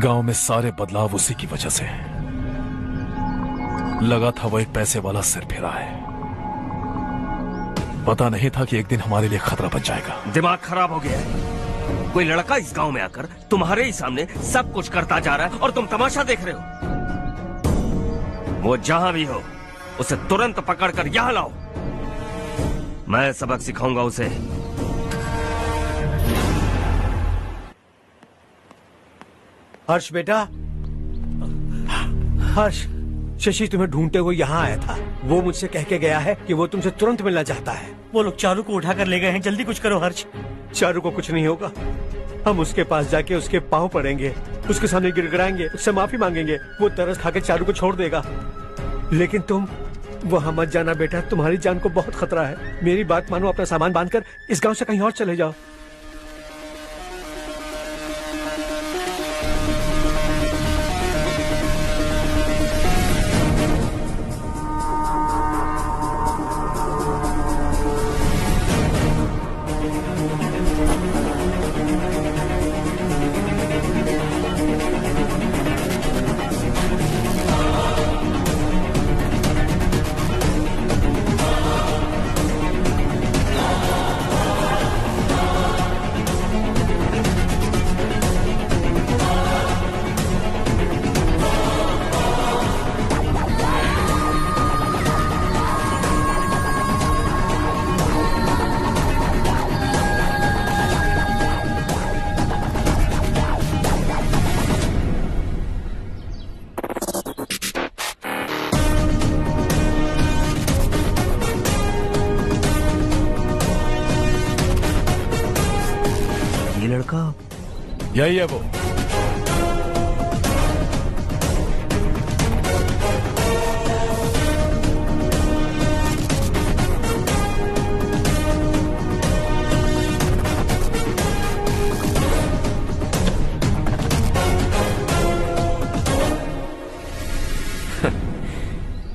गांव में सारे बदलाव उसी की वजह से हैं। लगा था वो एक पैसे वाला सिर फिरा है। पता नहीं था कि एक दिन हमारे लिए खतरा बन जाएगा। दिमाग खराब हो गया है। कोई लड़का इस गांव में आकर तुम्हारे ही सामने सब कुछ करता जा रहा है और तुम तमाशा देख रहे हो। वो जहां भी हो उसे तुरंत पकड़कर यहां लाओ। मैं सबक सिखाऊंगा उसे। हर्ष बेटा, हर्ष, शशि तुम्हें ढूंढते हुए यहाँ आया था। वो मुझसे कह के गया है कि वो तुमसे तुरंत मिलना चाहता है। वो लोग चारू को उठाकर ले गए हैं, जल्दी कुछ करो हर्ष। चारू को कुछ नहीं होगा। हम उसके पास जाके उसके पाँव पड़ेंगे, उसके सामने गिड़गिड़ाएंगे, उससे माफी मांगेंगे। वो तरस खा के चारू को छोड़ देगा। लेकिन तुम वहां मत जाना बेटा, तुम्हारी जान को बहुत खतरा है। मेरी बात मानो, अपना सामान बांधकर इस गांव से कहीं और चले जाओ। यही है वो।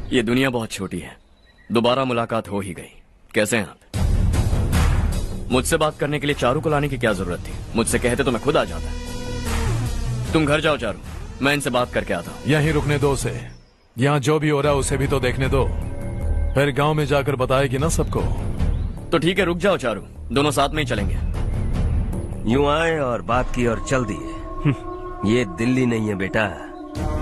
ये दुनिया बहुत छोटी है, दोबारा मुलाकात हो ही गई। कैसे हैं आप? मुझसे बात करने के लिए चारू को लाने की क्या जरूरत थी? मुझसे कहते तो मैं खुद आ जाता। तुम घर जाओ चारू, मैं इनसे बात करके आता हूँ। यहीं रुकने दो उसे। यहाँ जो भी हो रहा है उसे भी तो देखने दो, फिर गांव में जाकर बताएगी ना सबको। तो ठीक है, रुक जाओ चारू, दोनों साथ में ही चलेंगे। यूं आए और बात की और चल दिए। ये दिल्ली नहीं है बेटा,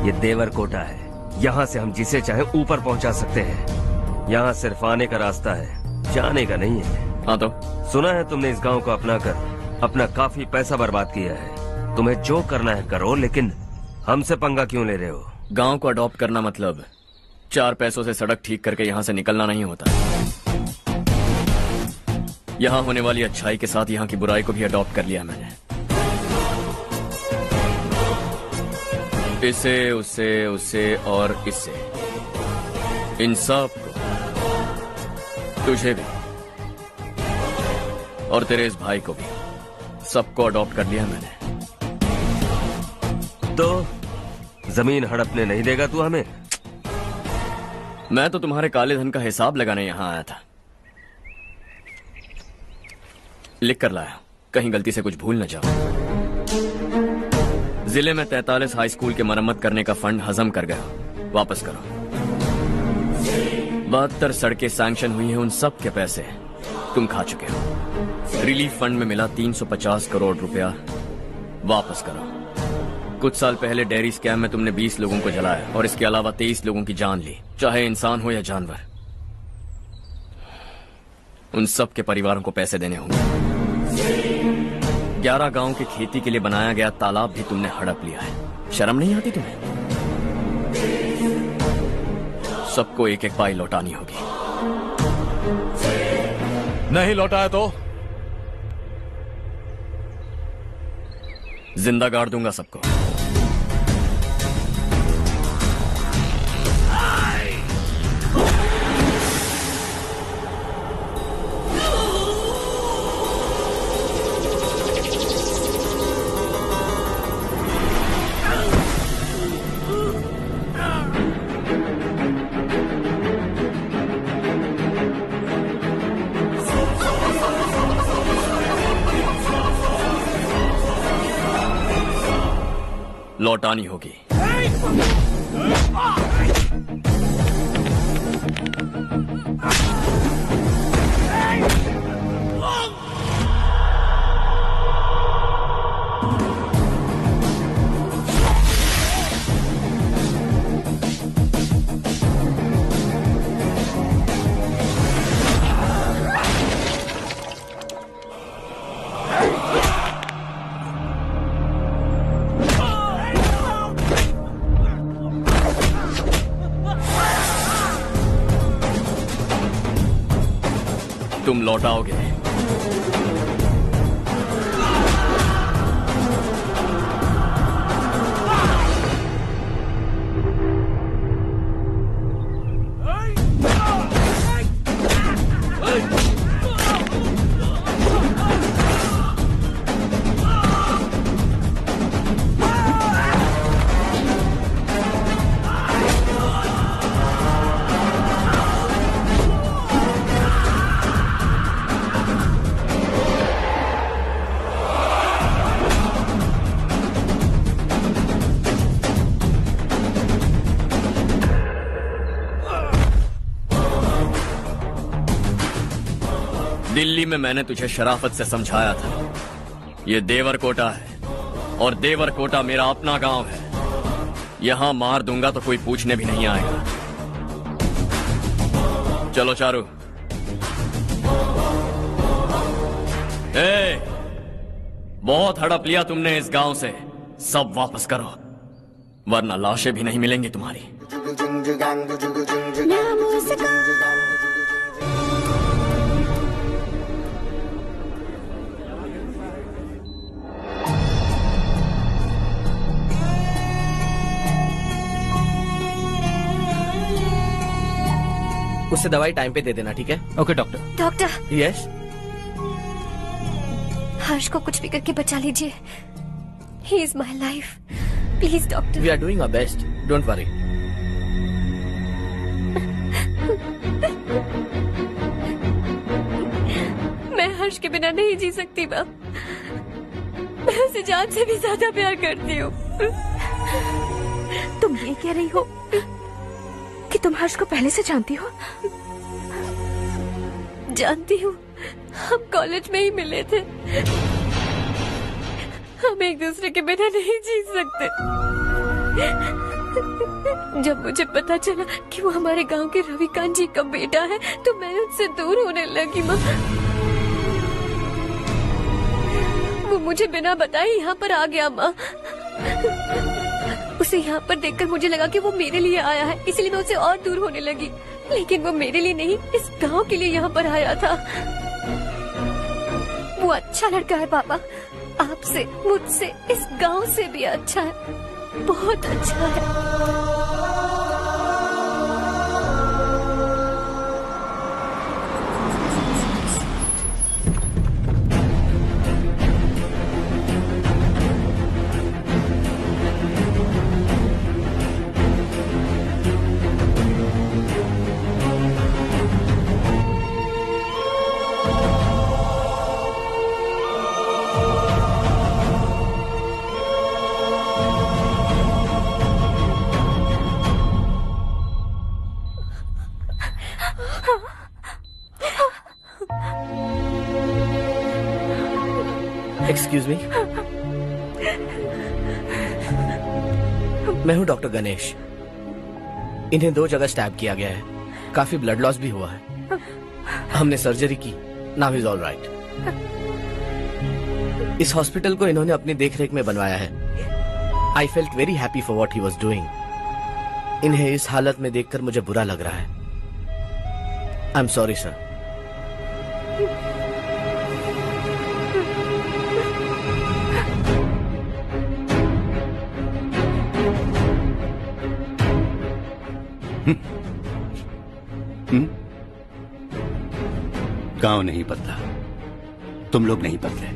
ये देवरकोटा है। यहाँ से हम जिसे चाहे ऊपर पहुँचा सकते हैं। यहाँ सिर्फ आने का रास्ता है, जाने का नहीं है। हाँ तो सुना है तुमने इस गांव को अपना कर अपना काफी पैसा बर्बाद किया है। तुम्हें जो करना है करो, लेकिन हमसे पंगा क्यों ले रहे हो? गांव को अडॉप्ट करना मतलब 4 पैसों से सड़क ठीक करके यहाँ से निकलना नहीं होता। यहाँ होने वाली अच्छाई के साथ यहाँ की बुराई को भी अडॉप्ट कर लिया मैंने। इसे, उससे, उससे और इससे, इन सब को, तुझे भी और तेरे इस भाई को भी, सबको अडॉप्ट कर लिया मैंने। तो जमीन हड़पने नहीं देगा तू हमें? मैं तो तुम्हारे काले धन का हिसाब लगाने यहाँ आया था। लिख कर लाया, कहीं गलती से कुछ भूल न जाओ। जिले में 43 हाई स्कूल के मरम्मत करने का फंड हजम कर गया, वापस करो। 72 सड़कें सैंक्शन हुई हैं, उन सब के पैसे तुम खा चुके हो। रिलीफ फंड में मिला 350 करोड़ रुपया, वापस करो। कुछ साल पहले डेयरी स्कैम में तुमने 20 लोगों को जलाया और इसके अलावा 23 लोगों की जान ली, चाहे इंसान हो या जानवर। उन सब के परिवारों को पैसे देने होंगे। 11 गांव के खेती के लिए बनाया गया तालाब भी तुमने हड़प लिया है। शर्म नहीं आती तुम्हें? सबको एक एक पाई लौटानी होगी। नहीं लौटाया तो जिंदा गाड़ दूंगा सबको। लौटानी होगी। तुम लौटाओगे। दिल्ली में मैंने तुझे शराफत से समझाया था, ये देवर कोटा है और देवर कोटा मेरा अपना गांव है। यहां मार दूंगा तो कोई पूछने भी नहीं आएगा। चलो चारू। बहुत हड़प लिया तुमने इस गांव से, सब वापस करो वरना लाशें भी नहीं मिलेंगी तुम्हारी। उससे दवाई टाइम पे दे देना, ठीक है? Okay doctor. Doctor. Yes. Harsh को कुछ भी करके बचा लीजिए। He is my life. Please doctor. We are doing our best, don't worry. मैं हर्ष के बिना नहीं जी सकती मैम। मैं उसे जान से भी ज्यादा प्यार करती हूँ। तुम ये कह रही हो कि तुम हर्ष को पहले से जानती हो? जानती हूँ, हम कॉलेज में ही मिले थे। हम एक दूसरे के बिना नहीं जी सकते। जब मुझे पता चला कि वो हमारे गांव के रविकांत जी का बेटा है तो मैं उनसे दूर होने लगी माँ। वो मुझे बिना बताए यहाँ पर आ गया माँ। उसे यहाँ पर देखकर मुझे लगा कि वो मेरे लिए आया है, इसलिए मैं उससे और दूर होने लगी। लेकिन वो मेरे लिए नहीं, इस गांव के लिए यहाँ पर आया था। वो अच्छा लड़का है पापा, आपसे, मुझसे, इस गांव से भी अच्छा है, बहुत अच्छा है। एक्सक्यूज मी, मैं हूं डॉक्टर गणेश। इन्हें 2 जगह स्टैब किया गया है, काफी ब्लड लॉस भी हुआ है। हमने सर्जरी की, नाउ इज ऑल राइट। इस हॉस्पिटल को इन्होंने अपनी देखरेख में बनवाया है। I felt very happy for what he was doing. इन्हें इस हालत में देखकर मुझे बुरा लग रहा है। I am sorry sir. गांव नहीं बदला, तुम लोग नहीं बदले,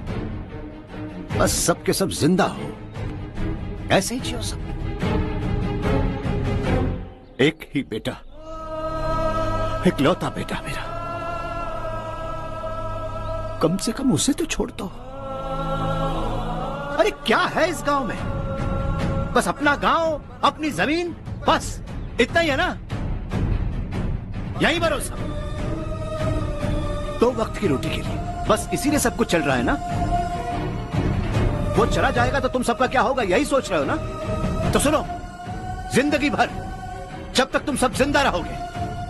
बस सब के सब जिंदा हो, ऐसे ही जियो सब। एक ही बेटा, इकलौता बेटा मेरा, कम से कम उसे तो छोड़ दो। अरे क्या है इस गांव में? बस अपना गांव, अपनी जमीन, बस इतना ही है ना? यही भरोसा 2 वक्त की रोटी के लिए, बस इसीलिए सब कुछ चल रहा है ना? वो चला जाएगा तो तुम सबका क्या होगा, यही सोच रहे हो ना? तो सुनो, जिंदगी भर जब तक तुम सब जिंदा रहोगे,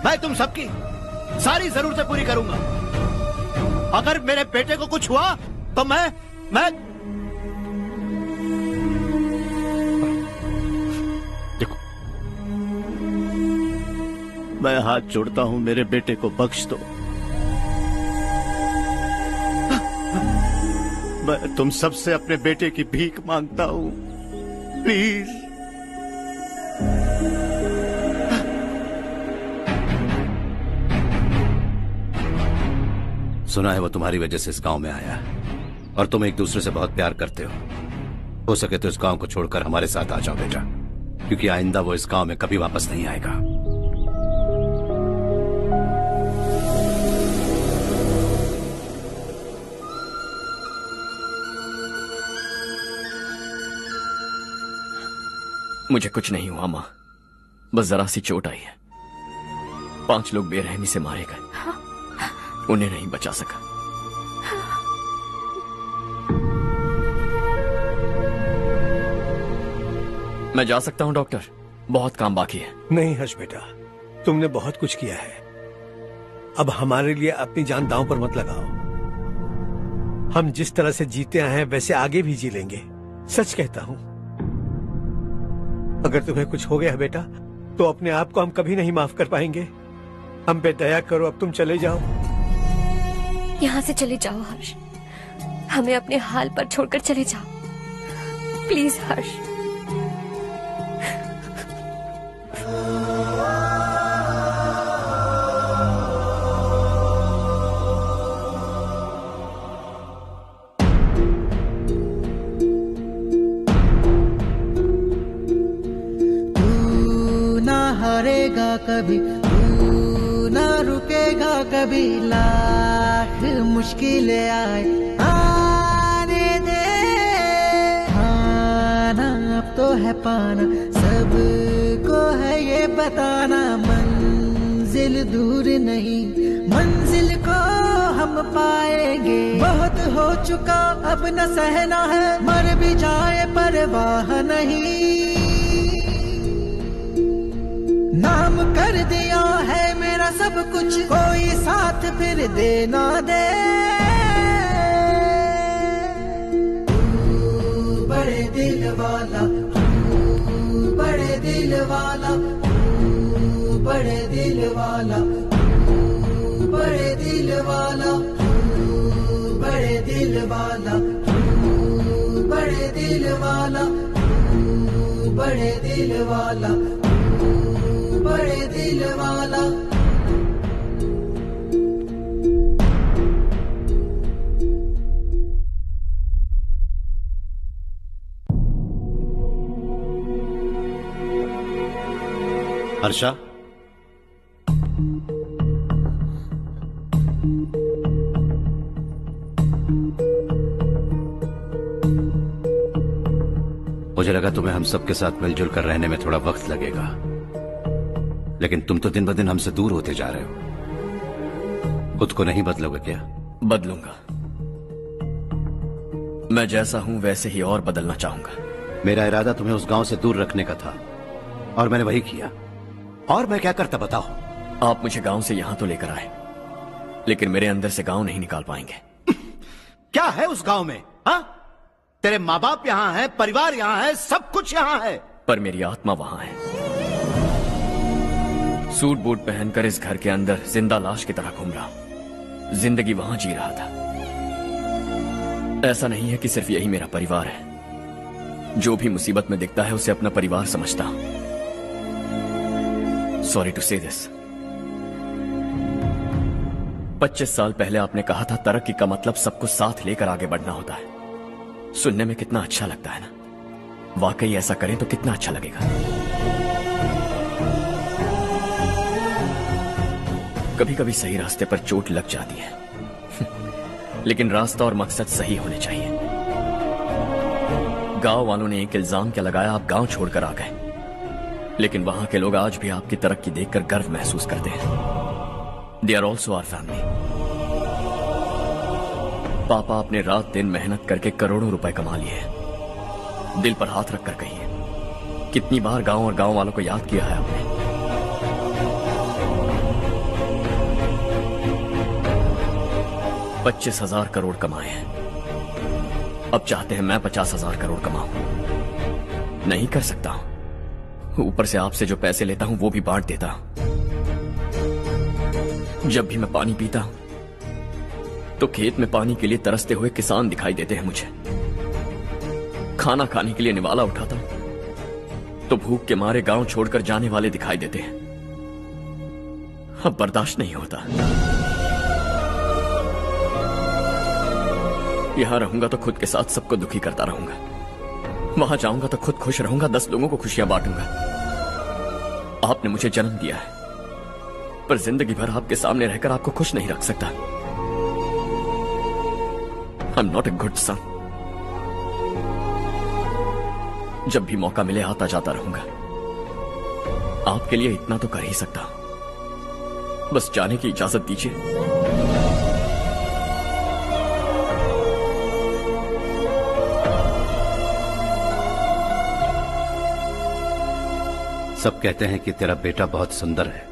मैं तुम सबकी सारी जरूरतें पूरी करूंगा। अगर मेरे बेटे को कुछ हुआ तो मैं देखो, मैं हाथ जोड़ता हूं, मेरे बेटे को बख्श दो। मैं तुम सबसे अपने बेटे की भीख मांगता हूं, प्लीज। सुना है वो तुम्हारी वजह से इस गांव में आया है और तुम एक दूसरे से बहुत प्यार करते हो सके तो इस गांव को छोड़कर हमारे साथ आ जाओ बेटा, क्योंकि आइंदा वो इस गांव में कभी वापस नहीं आएगा। मुझे कुछ नहीं हुआ माँ, बस जरा सी चोट आई है। 5 लोग बेरहमी से मारे गए, उन्हें नहीं बचा सका। मैं जा सकता हूँ डॉक्टर, बहुत काम बाकी है। नहीं हर्ष बेटा, तुमने बहुत कुछ किया है, अब हमारे लिए अपनी जान दांव पर मत लगाओ। हम जिस तरह से जीते आए हैं वैसे आगे भी जी लेंगे, सच कहता हूँ। अगर तुम्हें कुछ हो गया बेटा तो अपने आप को हम कभी नहीं माफ कर पाएंगे। हम पे दया करो, अब तुम चले जाओ। यहाँ से चले जाओ हर्ष, हमें अपने हाल पर छोड़कर चले जाओ, प्लीज हर्ष। हारेगा कभी, तू ना रुकेगा कभी, लाख मुश्किलें आए आने दे। खाना अब तो है पाना, सबको है ये बताना, मंजिल दूर नहीं, मंजिल को हम पाएंगे। बहुत हो चुका अब न सहना है, मर भी जाए परवाह नहीं। नाम कर दिया है मेरा सब कुछ, कोई साथ फिर देना दे। तू बड़े दिल वाला, तू बड़े दिल वाला, तू बड़े दिल वाला, तू बड़े दिल वाला, तू बड़े दिल वाला, तू बड़े दिल वाला, तू बड़े दिल वाला, बड़े दिल वाला। हर्षा, मुझे लगा तुम्हें हम सबके साथ मिलजुल कर रहने में थोड़ा वक्त लगेगा, लेकिन तुम तो दिन ब दिन हमसे दूर होते जा रहे हो। खुद को नहीं बदलोगे क्या? बदलूंगा, मैं जैसा हूं वैसे ही और बदलना चाहूंगा। मेरा इरादा तुम्हें उस गांव से दूर रखने का था और मैंने वही किया। और मैं क्या करता बताओ? आप मुझे गांव से यहां तो लेकर आए, लेकिन मेरे अंदर से गांव नहीं निकाल पाएंगे। क्या है उस गांव में? हाँ, तेरे माँ बाप यहां हैं, परिवार यहां है, सब कुछ यहां है, पर मेरी आत्मा वहां है। सूट बूट पहनकर इस घर के अंदर जिंदा लाश की तरह घूम रहा हूं, जिंदगी वहां जी रहा था। ऐसा नहीं है कि सिर्फ यही मेरा परिवार है, जो भी मुसीबत में दिखता है उसे अपना परिवार समझता हूं। सॉरी टू से दिस, 25 साल पहले आपने कहा था तरक्की का मतलब सबको साथ लेकर आगे बढ़ना होता है। सुनने में कितना अच्छा लगता है ना? वाकई ऐसा करें तो कितना अच्छा लगेगा। कभी कभी सही रास्ते पर चोट लग जाती है लेकिन रास्ता और मकसद सही होने चाहिए। गांव वालों ने एक इल्जाम क्या लगाया, आप गांव छोड़कर आ गए, लेकिन वहां के लोग आज भी आपकी तरक्की देखकर गर्व महसूस करते हैं। They are also our family. पापा आपने रात दिन मेहनत करके करोड़ों रुपए कमा लिए। दिल पर हाथ रखकर कहिए, कितनी बार गांव और गांव वालों को याद किया है आपने? $25,000 करोड़ कमाए हैं, अब चाहते हैं मैं 50,000 करोड़ कमाऊं। नहीं कर सकता हूं, ऊपर से आपसे जो पैसे लेता हूं वो भी बांट देता हूं। जब भी मैं पानी पीता हूं तो खेत में पानी के लिए तरसते हुए किसान दिखाई देते हैं मुझे। खाना खाने के लिए निवाला उठाता हूं तो भूख के मारे गांव छोड़कर जाने वाले दिखाई देते हैं। अब बर्दाश्त नहीं होता। यहां रहूंगा तो खुद के साथ सबको दुखी करता रहूंगा, वहां जाऊंगा तो खुद खुश रहूंगा, 10 लोगों को खुशियां बांटूंगा। आपने मुझे जन्म दिया है, पर जिंदगी भर आपके सामने रहकर आपको खुश नहीं रख सकता। I am not a good son. जब भी मौका मिले आता जाता रहूंगा। आपके लिए इतना तो कर ही सकता हूं, बस जाने की इजाजत दीजिए। सब कहते हैं कि तेरा बेटा बहुत सुंदर है,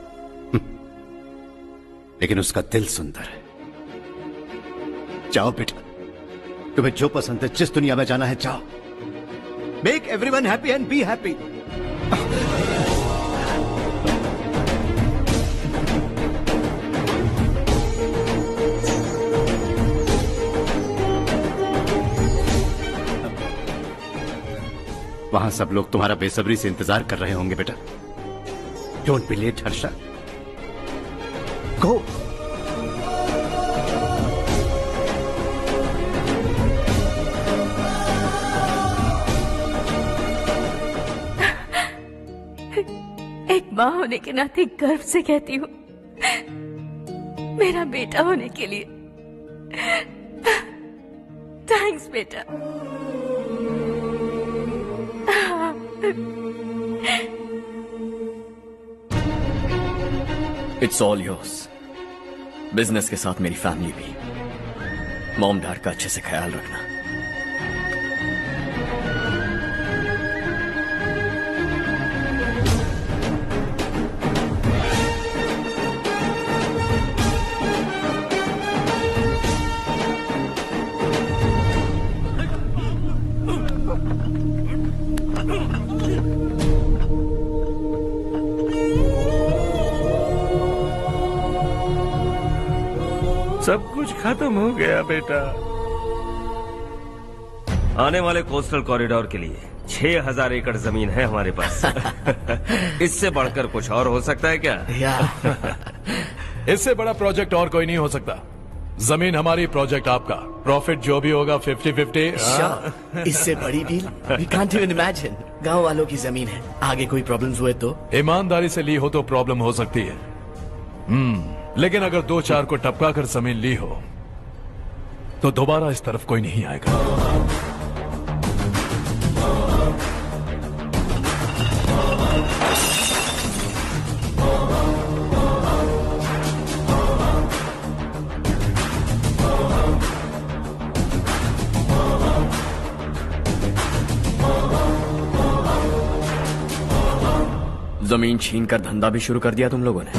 लेकिन उसका दिल सुंदर है। जाओ बेटा, तुम्हें जो पसंद है, जिस दुनिया में जाना है जाओ। Make everyone happy and be happy. वहां सब लोग तुम्हारा बेसब्री से इंतजार कर रहे होंगे बेटा। डोंट बी लेट हर्षा, गो। एक माँ होने के नाते गर्व से कहती हूँ, मेरा बेटा होने के लिए थैंक्स बेटा। It's all yours. बिजनेस के साथ मेरी फैमिली भी। मॉम डैड का अच्छे से ख्याल रखना। सब कुछ खत्म हो गया बेटा। आने वाले कोस्टल कॉरिडोर के लिए 6000 एकड़ जमीन है हमारे पास। इससे बढ़कर कुछ और हो सकता है क्या? इससे बड़ा प्रोजेक्ट और कोई नहीं हो सकता। जमीन हमारी, प्रोजेक्ट आपका। प्रॉफिट जो भी होगा 50-50। इससे बड़ी deal we can't even imagine. गांव वालों की जमीन है, आगे कोई प्रॉब्लम्स हुए तो? ईमानदारी से ली हो तो प्रॉब्लम हो सकती है, लेकिन अगर 2-4 को टपका कर जमीन ली हो तो दोबारा इस तरफ कोई नहीं आएगा। जमीन छीन कर धंधा भी शुरू कर दिया तुम लोगों ने।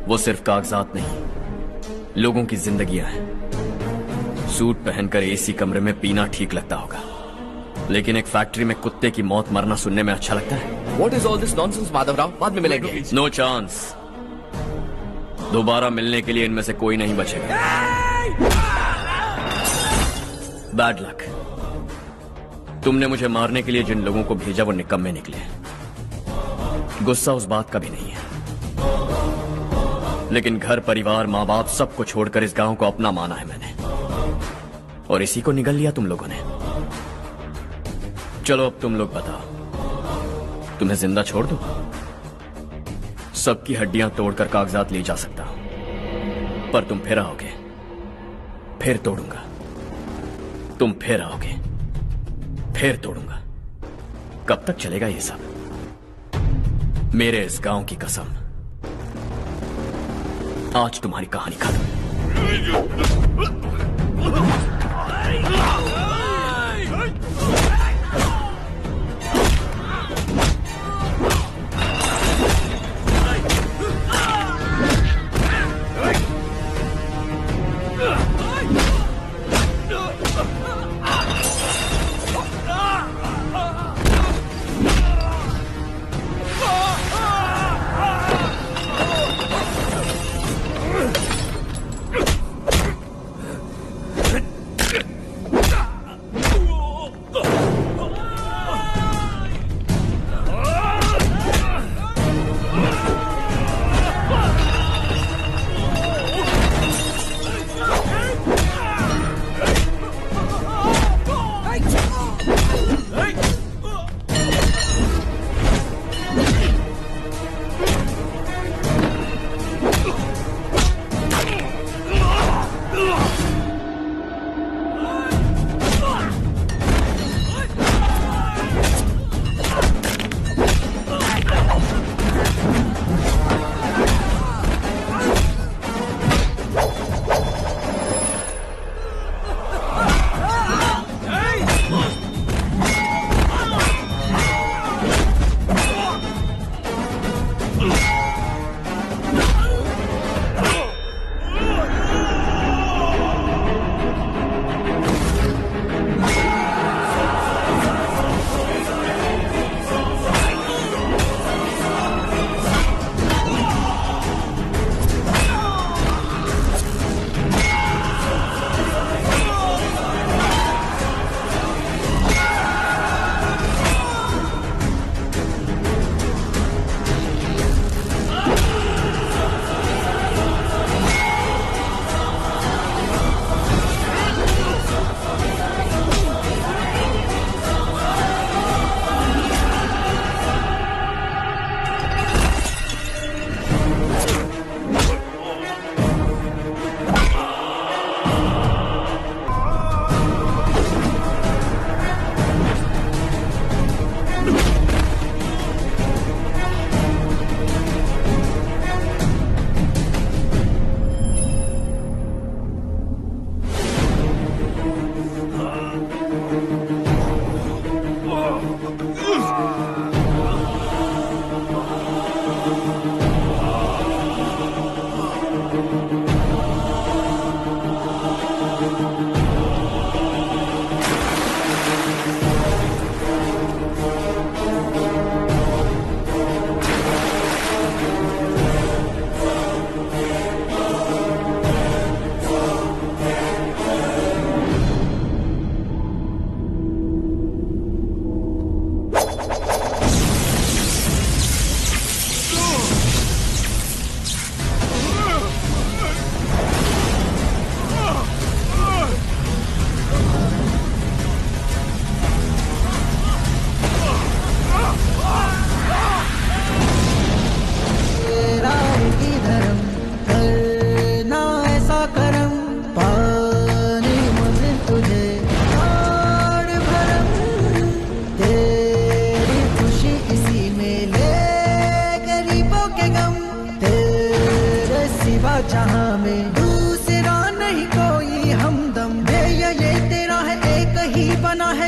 वो सिर्फ कागजात नहीं, लोगों की जिंदगियां हैं। सूट पहनकर एसी कमरे में पीना ठीक लगता होगा, लेकिन एक फैक्ट्री में कुत्ते की मौत मरना सुनने में अच्छा लगता है। What is all this nonsense, Madhavrao? बाद में मिलेंगे। No chance. दोबारा मिलने के लिए इनमें से कोई नहीं बचेगा। Bad luck. तुमने मुझे मारने के लिए जिन लोगों को भेजा वो निकम्मे निकले। गुस्सा उस बात का भी नहीं है, लेकिन घर परिवार माँ बाप सबको छोड़कर इस गांव को अपना माना है मैंने, और इसी को निगल लिया तुम लोगों ने। चलो अब तुम लोग बताओ, तुम्हें जिंदा छोड़ दूं? सबकी हड्डियां तोड़कर कागजात ले जा सकता हूं, पर तुम फिर आओगे, फिर तोड़ूंगा। तुम फिर आओगे, फिर तोड़ूंगा। कब तक चलेगा ये सब? मेरे इस गांव की कसम, आज तुम्हारी कहानी खत्म।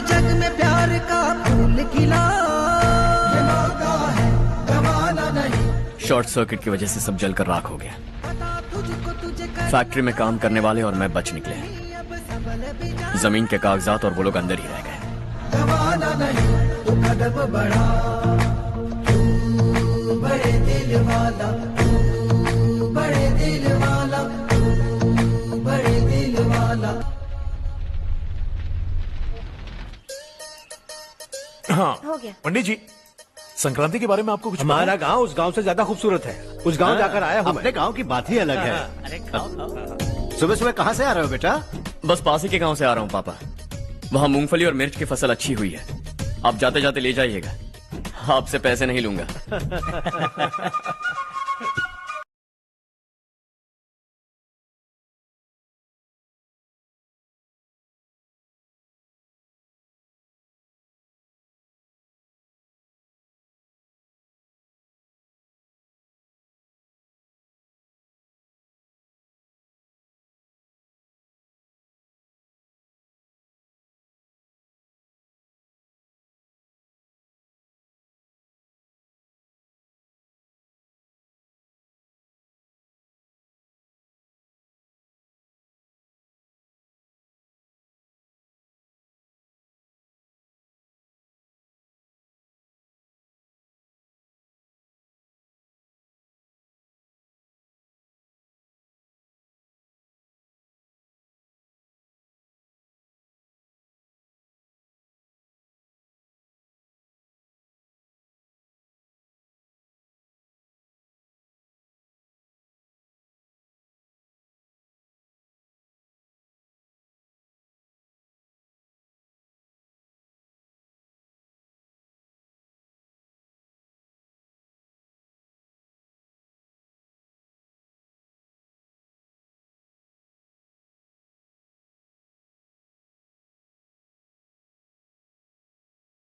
है जग में प्यार का फूल खिला, ये मौका है गवाना नहीं। शॉर्ट सर्किट की वजह से सब जलकर राख हो गया। फैक्ट्री में काम करने वाले और मैं बच निकले। जमीन के कागजात और वो लोग अंदर ही रह गए। गवाना नहीं तू कदम बढ़ा, तू बड़े दिल वाला, तू बड़े दिल वाला, तू बड़े दिल वाला। हाँ हो गया। पंडित जी, संक्रांति के बारे में आपको कुछ हमारा गांव उस गांव से ज्यादा खूबसूरत है। उस गांव जाकर आया हूँ। अपने गांव की बात ही अलग है। सुबह सुबह कहाँ से आ रहे हो बेटा? बस पास ही के गांव से आ रहा हूँ पापा। वहाँ मूंगफली और मिर्च की फसल अच्छी हुई है। आप जाते जाते ले जाइएगा। आपसे पैसे नहीं लूंगा।